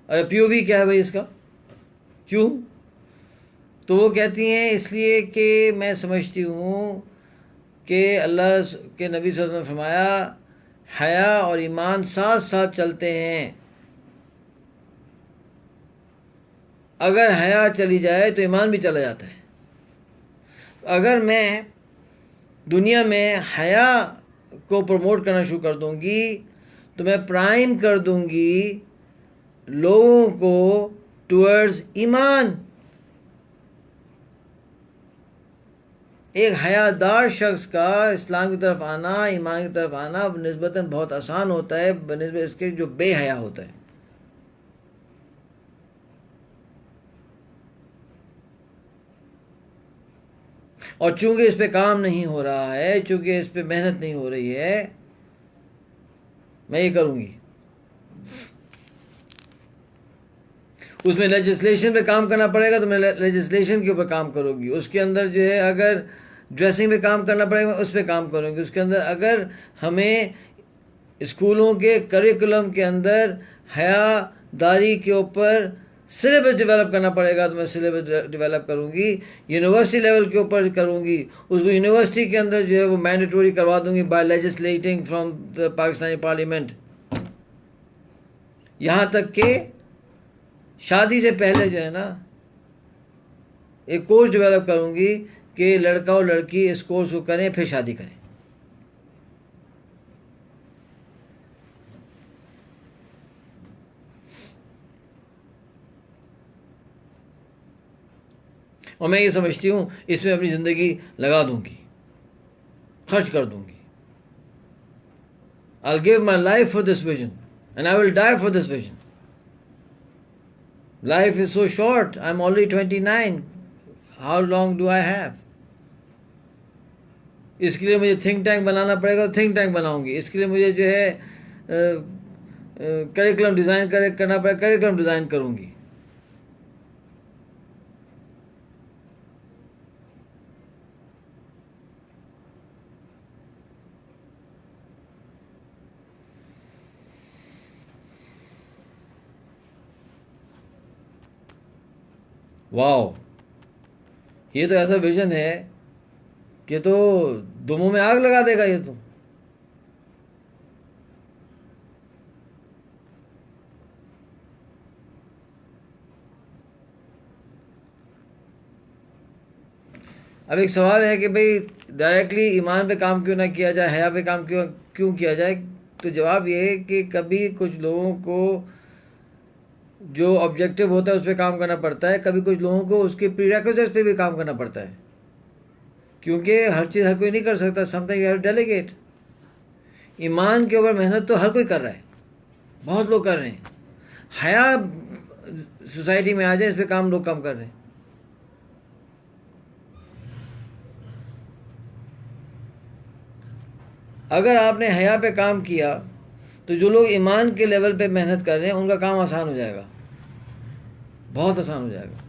अरे पीओवी क्या है भाई इसका, क्यों? तो वो कहती हैं इसलिए कि मैं समझती हूँ कि अल्लाह के नबी सल्लल्लाहु अलैहि वसल्लम ने फरमाया हया और ईमान साथ साथ चलते हैं। अगर हया चली जाए तो ईमान भी चला जाता है। अगर मैं दुनिया में हया को प्रमोट करना शुरू कर दूंगी तो मैं प्राइम कर दूंगी लोगों को टुवर्ड्स ईमान। एक हयादार शख्स का इस्लाम की तरफ आना, ईमान की तरफ आना निस्बतन बहुत आसान होता है बनिस्बत इसके जो बेहया होता है। और चूंकि इस पे काम नहीं हो रहा है, चूंकि इस पे मेहनत नहीं हो रही है, मैं ये करूंगी। उसमें लेजिस्लेशन पे काम करना पड़ेगा तो मैं लेजिस्लेशन के ऊपर काम करूंगी। उसके अंदर जो है अगर ड्रेसिंग पे काम करना पड़ेगा उस पर काम करूंगी। उसके अंदर अगर हमें स्कूलों के करिकुलम के अंदर हयादारी के ऊपर सिलेबस डेवलप करना पड़ेगा तो मैं सिलेबस डेवलप करूंगी। यूनिवर्सिटी लेवल के ऊपर करूंगी, उसको यूनिवर्सिटी के अंदर जो है वो मैंडेटरी करवा दूंगी by legislating from the Pakistani parliament. यहाँ तक कि शादी से पहले जो है ना एक कोर्स डेवलप करूंगी कि लड़का और लड़की इस कोर्स को करें फिर शादी करें। और मैं ये समझती हूँ इसमें अपनी ज़िंदगी लगा दूंगी, खर्च कर दूंगी। I'll give my life for this vision and I will die for this vision. Life is so short. I'm only 29. How long do I have? इसके लिए मुझे थिंक टैंक बनाना पड़ेगा तो थिंक टैंक बनाऊंगी। इसके लिए मुझे जो है करिकुलम डिज़ाइन करना पड़ेगा, करिकुलम डिज़ाइन करूंगी। वाओ, ये तो ऐसा विजन है कि तो दुमों में आग लगा देगा ये तो। अब एक सवाल है कि भाई डायरेक्टली ईमान पे काम क्यों ना किया जाए, हया पे काम क्यों किया जाए? तो जवाब ये है कि कभी कुछ लोगों को जो ऑब्जेक्टिव होता है उस पर काम करना पड़ता है, कभी कुछ लोगों को उसके प्रीरेक्विजिट्स पे भी काम करना पड़ता है, क्योंकि हर चीज़ हर कोई नहीं कर सकता। Something you have delegate. ईमान के ऊपर मेहनत तो हर कोई कर रहा है, बहुत लोग कर रहे हैं। हया सोसाइटी में आ जाए, इस पे काम लोग कम कर रहे हैं। अगर आपने हया पे काम किया तो जो लोग ईमान के लेवल पे मेहनत कर रहे हैं उनका काम आसान हो जाएगा, बहुत आसान हो जाएगा।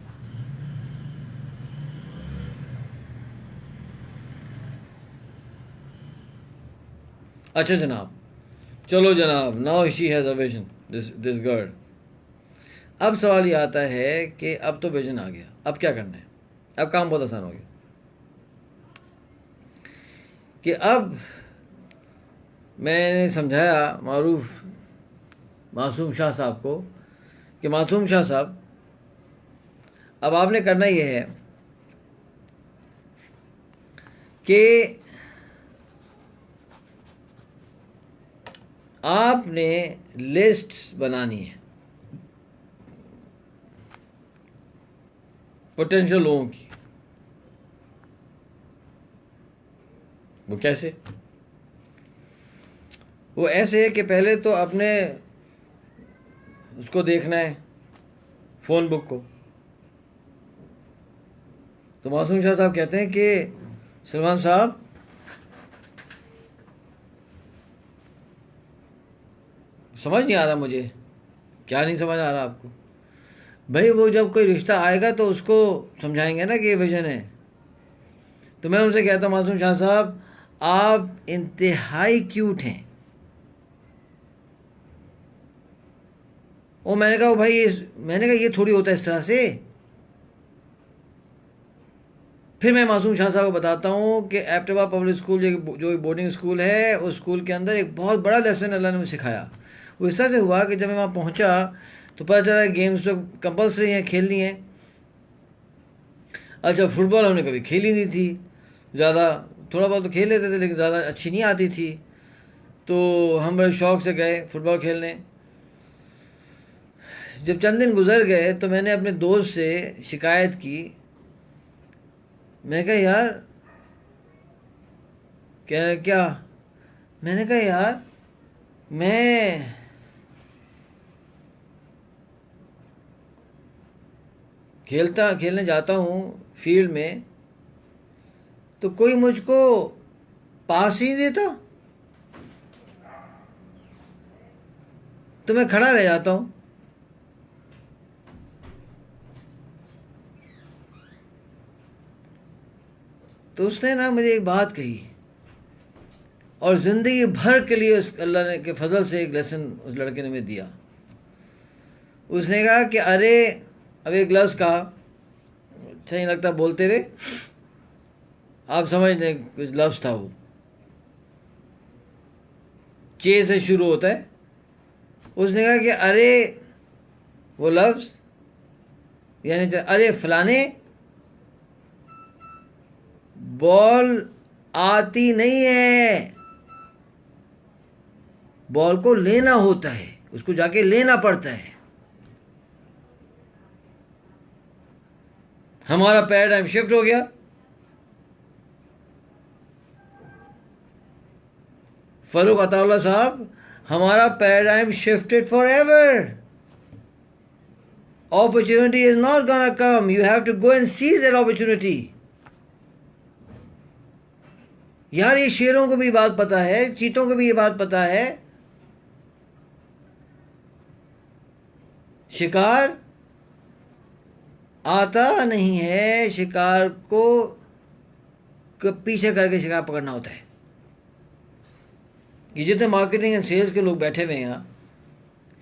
अच्छा जनाब, चलो जनाब, now she has a vision, this girl. अब सवाल ये आता है कि अब तो विजन आ गया, अब क्या करना है? अब काम बहुत आसान हो गया कि अब मैंने समझाया मासूम शाह साहब को कि मासूम शाह साहब, अब आपने करना ये है कि आपने लिस्ट बनानी है पोटेंशियल लोगों की। वो कैसे? वो ऐसे है कि पहले तो अपने उसको देखना है, फ़ोन बुक को। तो मासूम शाह साहब कहते हैं कि सलमान साहब, समझ नहीं आ रहा मुझे। क्या नहीं समझ आ रहा आपको? भाई वो जब कोई रिश्ता आएगा तो उसको समझाएंगे ना कि ये विजन है। तो मैं उनसे कहता हूँ मासूम शाह साहब, आप इंतहाई क्यूट हैं, और मैंने कहा भाई मैंने कहा ये थोड़ी होता है इस तरह से। फिर मैं मासूम शाह साहब को बताता हूँ कि एबटाबाद पब्लिक स्कूल जो बोर्डिंग स्कूल है, उस स्कूल के अंदर एक बहुत बड़ा लेसन अल्लाह ने मुझे सिखाया। वो इस तरह से हुआ कि जब मैं वहाँ पहुँचा तो पता चला गेम्स तो कंपलसरी हैं, खेलनी है। अच्छा, फुटबॉल हमने कभी खेली नहीं थी, ज़्यादा थोड़ा बहुत तो खेल लेते थे लेकिन ज़्यादा अच्छी नहीं आती थी। तो हम बड़े शौक़ से गए फुटबॉल खेलने। जब चंद दिन गुजर गए तो मैंने अपने दोस्त से शिकायत की। मैं कहा यार क्या मैंने कहा यार मैं खेलने जाता हूँ फील्ड में तो कोई मुझको पास ही नहीं देता, तो मैं खड़ा रह जाता हूँ। तो उसने ना मुझे एक बात कही और ज़िंदगी भर के लिए उस अल्लाह ने के फजल से एक लेसन उस लड़के ने मुझे दिया। उसने कहा कि अरे, अब एक लफ्ज़ कहा, अच्छा नहीं लगता बोलते हुए, आप समझ लें कुछ लफ्ज़ था, वो चे से शुरू होता है। उसने कहा कि अरे, वो लफ्ज़ यानी अरे फलाने, बॉल आती नहीं है, बॉल को लेना होता है, उसको जाके लेना पड़ता है। हमारा पैराडाइम शिफ्ट हो गया। फरूक अताउल्लाह साहब, हमारा paradigm shifted forever. Opportunity is not gonna come, you have to go and seize that opportunity. यार ये शेरों को भी बात पता है, चीतों को भी ये बात पता है। शिकार आता नहीं है, शिकार को पीछे करके शिकार पकड़ना होता है। ये जितने मार्केटिंग एंड सेल्स के लोग बैठे हुए हैं यहाँ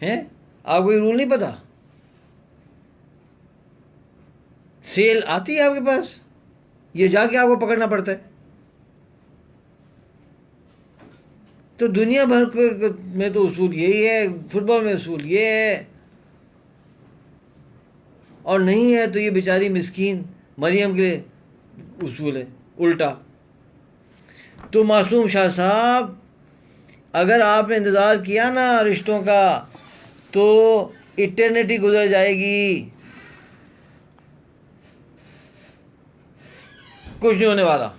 हैं, आपको ये रूल नहीं पता? सेल आती है आपके पास, ये जाके आपको पकड़ना पड़ता है। तो दुनिया भर में तो उसूल यही है, फुटबॉल में उसूल ये है, और नहीं है तो ये बेचारी मिस्कीन मरियम के लिए उसूल है उल्टा। तो मासूम शाह साहब, अगर आपने इंतज़ार किया ना रिश्तों का तो इटर्निटी गुजर जाएगी, कुछ नहीं होने वाला।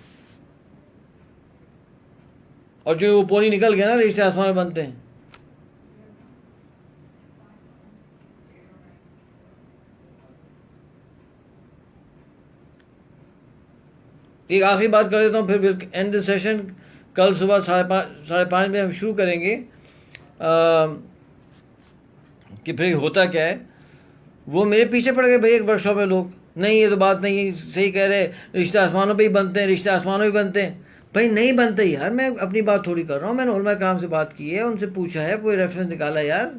और जो वो पोनी निकल गया ना, रिश्ते आसमान में बनते हैं। एक आखिरी बात कर देता हूँ, फिर एंड द सेशन। कल सुबह 5:30 बजे हम शुरू करेंगे कि फिर होता क्या है। वो मेरे पीछे पड़ गए भाई एक वर्कशॉप में लोग, नहीं ये तो बात नहीं सही कह रहे, रिश्ते आसमानों पे ही बनते हैं, रिश्ते आसमानों में बनते हैं। भाई नहीं बनते यार, मैं अपनी बात थोड़ी कर रहा हूँ। मैंने उलमा कराम से बात की है, उनसे पूछा है, कोई रेफरेंस निकाला यार।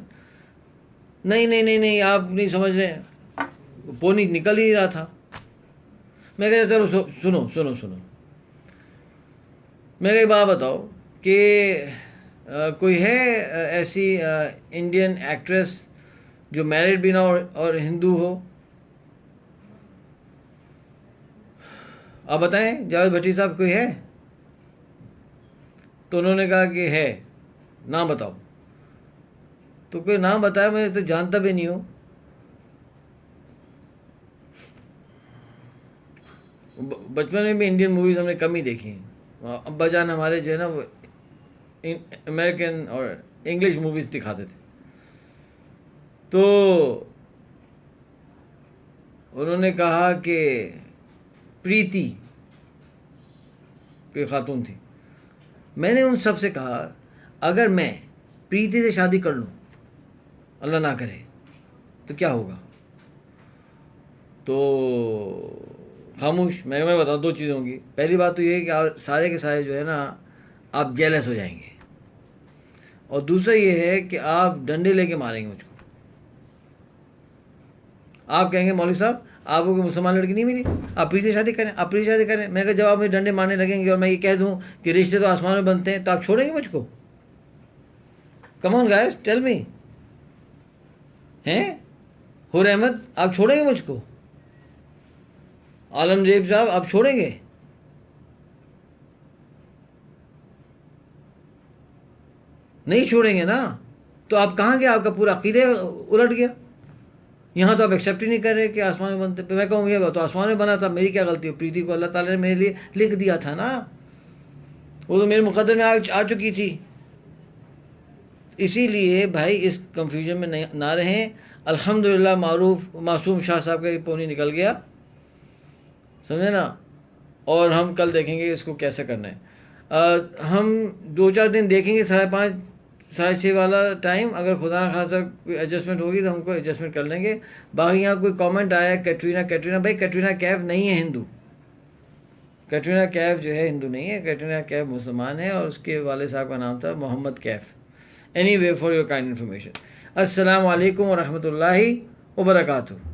नहीं नहीं नहीं नहीं, आप नहीं समझ रहे, पोनी निकल ही रहा था। मैं कहता चलो सुनो सुनो सुनो, मैं एक बात बताओ कि कोई है ऐसी इंडियन एक्ट्रेस जो मैरिड भी ना और हिंदू हो? आप बताएं, जावेद भट्टी साहब कोई है? तो उन्होंने कहा कि है, नाम बताओ। तो कोई नाम बताया, मैं तो जानता भी नहीं हूँ। बचपन में भी इंडियन मूवीज़ हमने कम ही देखी हैं। अब्बा जान हमारे जो है ना वो अमेरिकन और इंग्लिश मूवीज़ दिखाते थे। तो उन्होंने कहा कि प्रीति कोई खातून थी। मैंने उन सब से कहा अगर मैं प्रीति से शादी कर लूँ, अल्लाह ना करे, तो क्या होगा? तो खामोश। मैं बताऊँ, दो चीज़ होंगी। पहली बात तो ये है कि आप सारे के सारे जो है ना आप जेलस हो जाएंगे, और दूसरा ये है कि आप डंडे लेके मारेंगे मुझको। आप कहेंगे मौलवी साहब आपको कोई मुसलमान लड़की नहीं मिली, आप प्रीति शादी करें, आप प्रीति शादी करें। मैं कहा जब आप मुझे डंडे मारने लगेंगे और मैं ये कह दूं कि रिश्ते तो आसमान में बनते हैं, तो आप छोड़ेंगे मुझको? Come on guys, tell me, हैं हुर अहमद, आप छोड़ेंगे मुझको? आलमजेब साहब, आप छोड़ेंगे? नहीं छोड़ेंगे ना। तो आप कहाँ गए? आपका पूरा अकीदे उलट गया। यहाँ तो आप एक्सेप्ट ही नहीं कर रहे कि आसमान में बनते। मैं कहूँगी ये तो आसमान में बना था, मेरी क्या गलती है? प्रीति को अल्लाह ताला ने मेरे लिए लिख दिया था ना, वो तो मेरे मुकद्दर में आ चुकी थी। इसीलिए भाई इस कंफ्यूजन में नहीं ना रहें। अल्हम्दुलिल्लाह मासूम शाह साहब का पोनी निकल गया, समझे ना। और हम कल देखेंगे इसको कैसे करना है। हम 2-4 दिन देखेंगे 5:30 6:30 वाला टाइम। अगर खुदा न खासा कोई एडजस्टमेंट होगी तो हमको एडजस्टमेंट कर लेंगे। बाकी यहाँ कोई कमेंट आया कैटरीना, भाई कैटरीना कैफ नहीं है हिंदू। कैटरीना कैफ जो है हिंदू नहीं है, कैटरीना कैफ मुसलमान है और उसके वाले साहब का नाम था Mohammad Kaif. Anyway, for your kind information. अस्सलाम वालेकुम व रहमतुल्लाहि व बरकातुहू।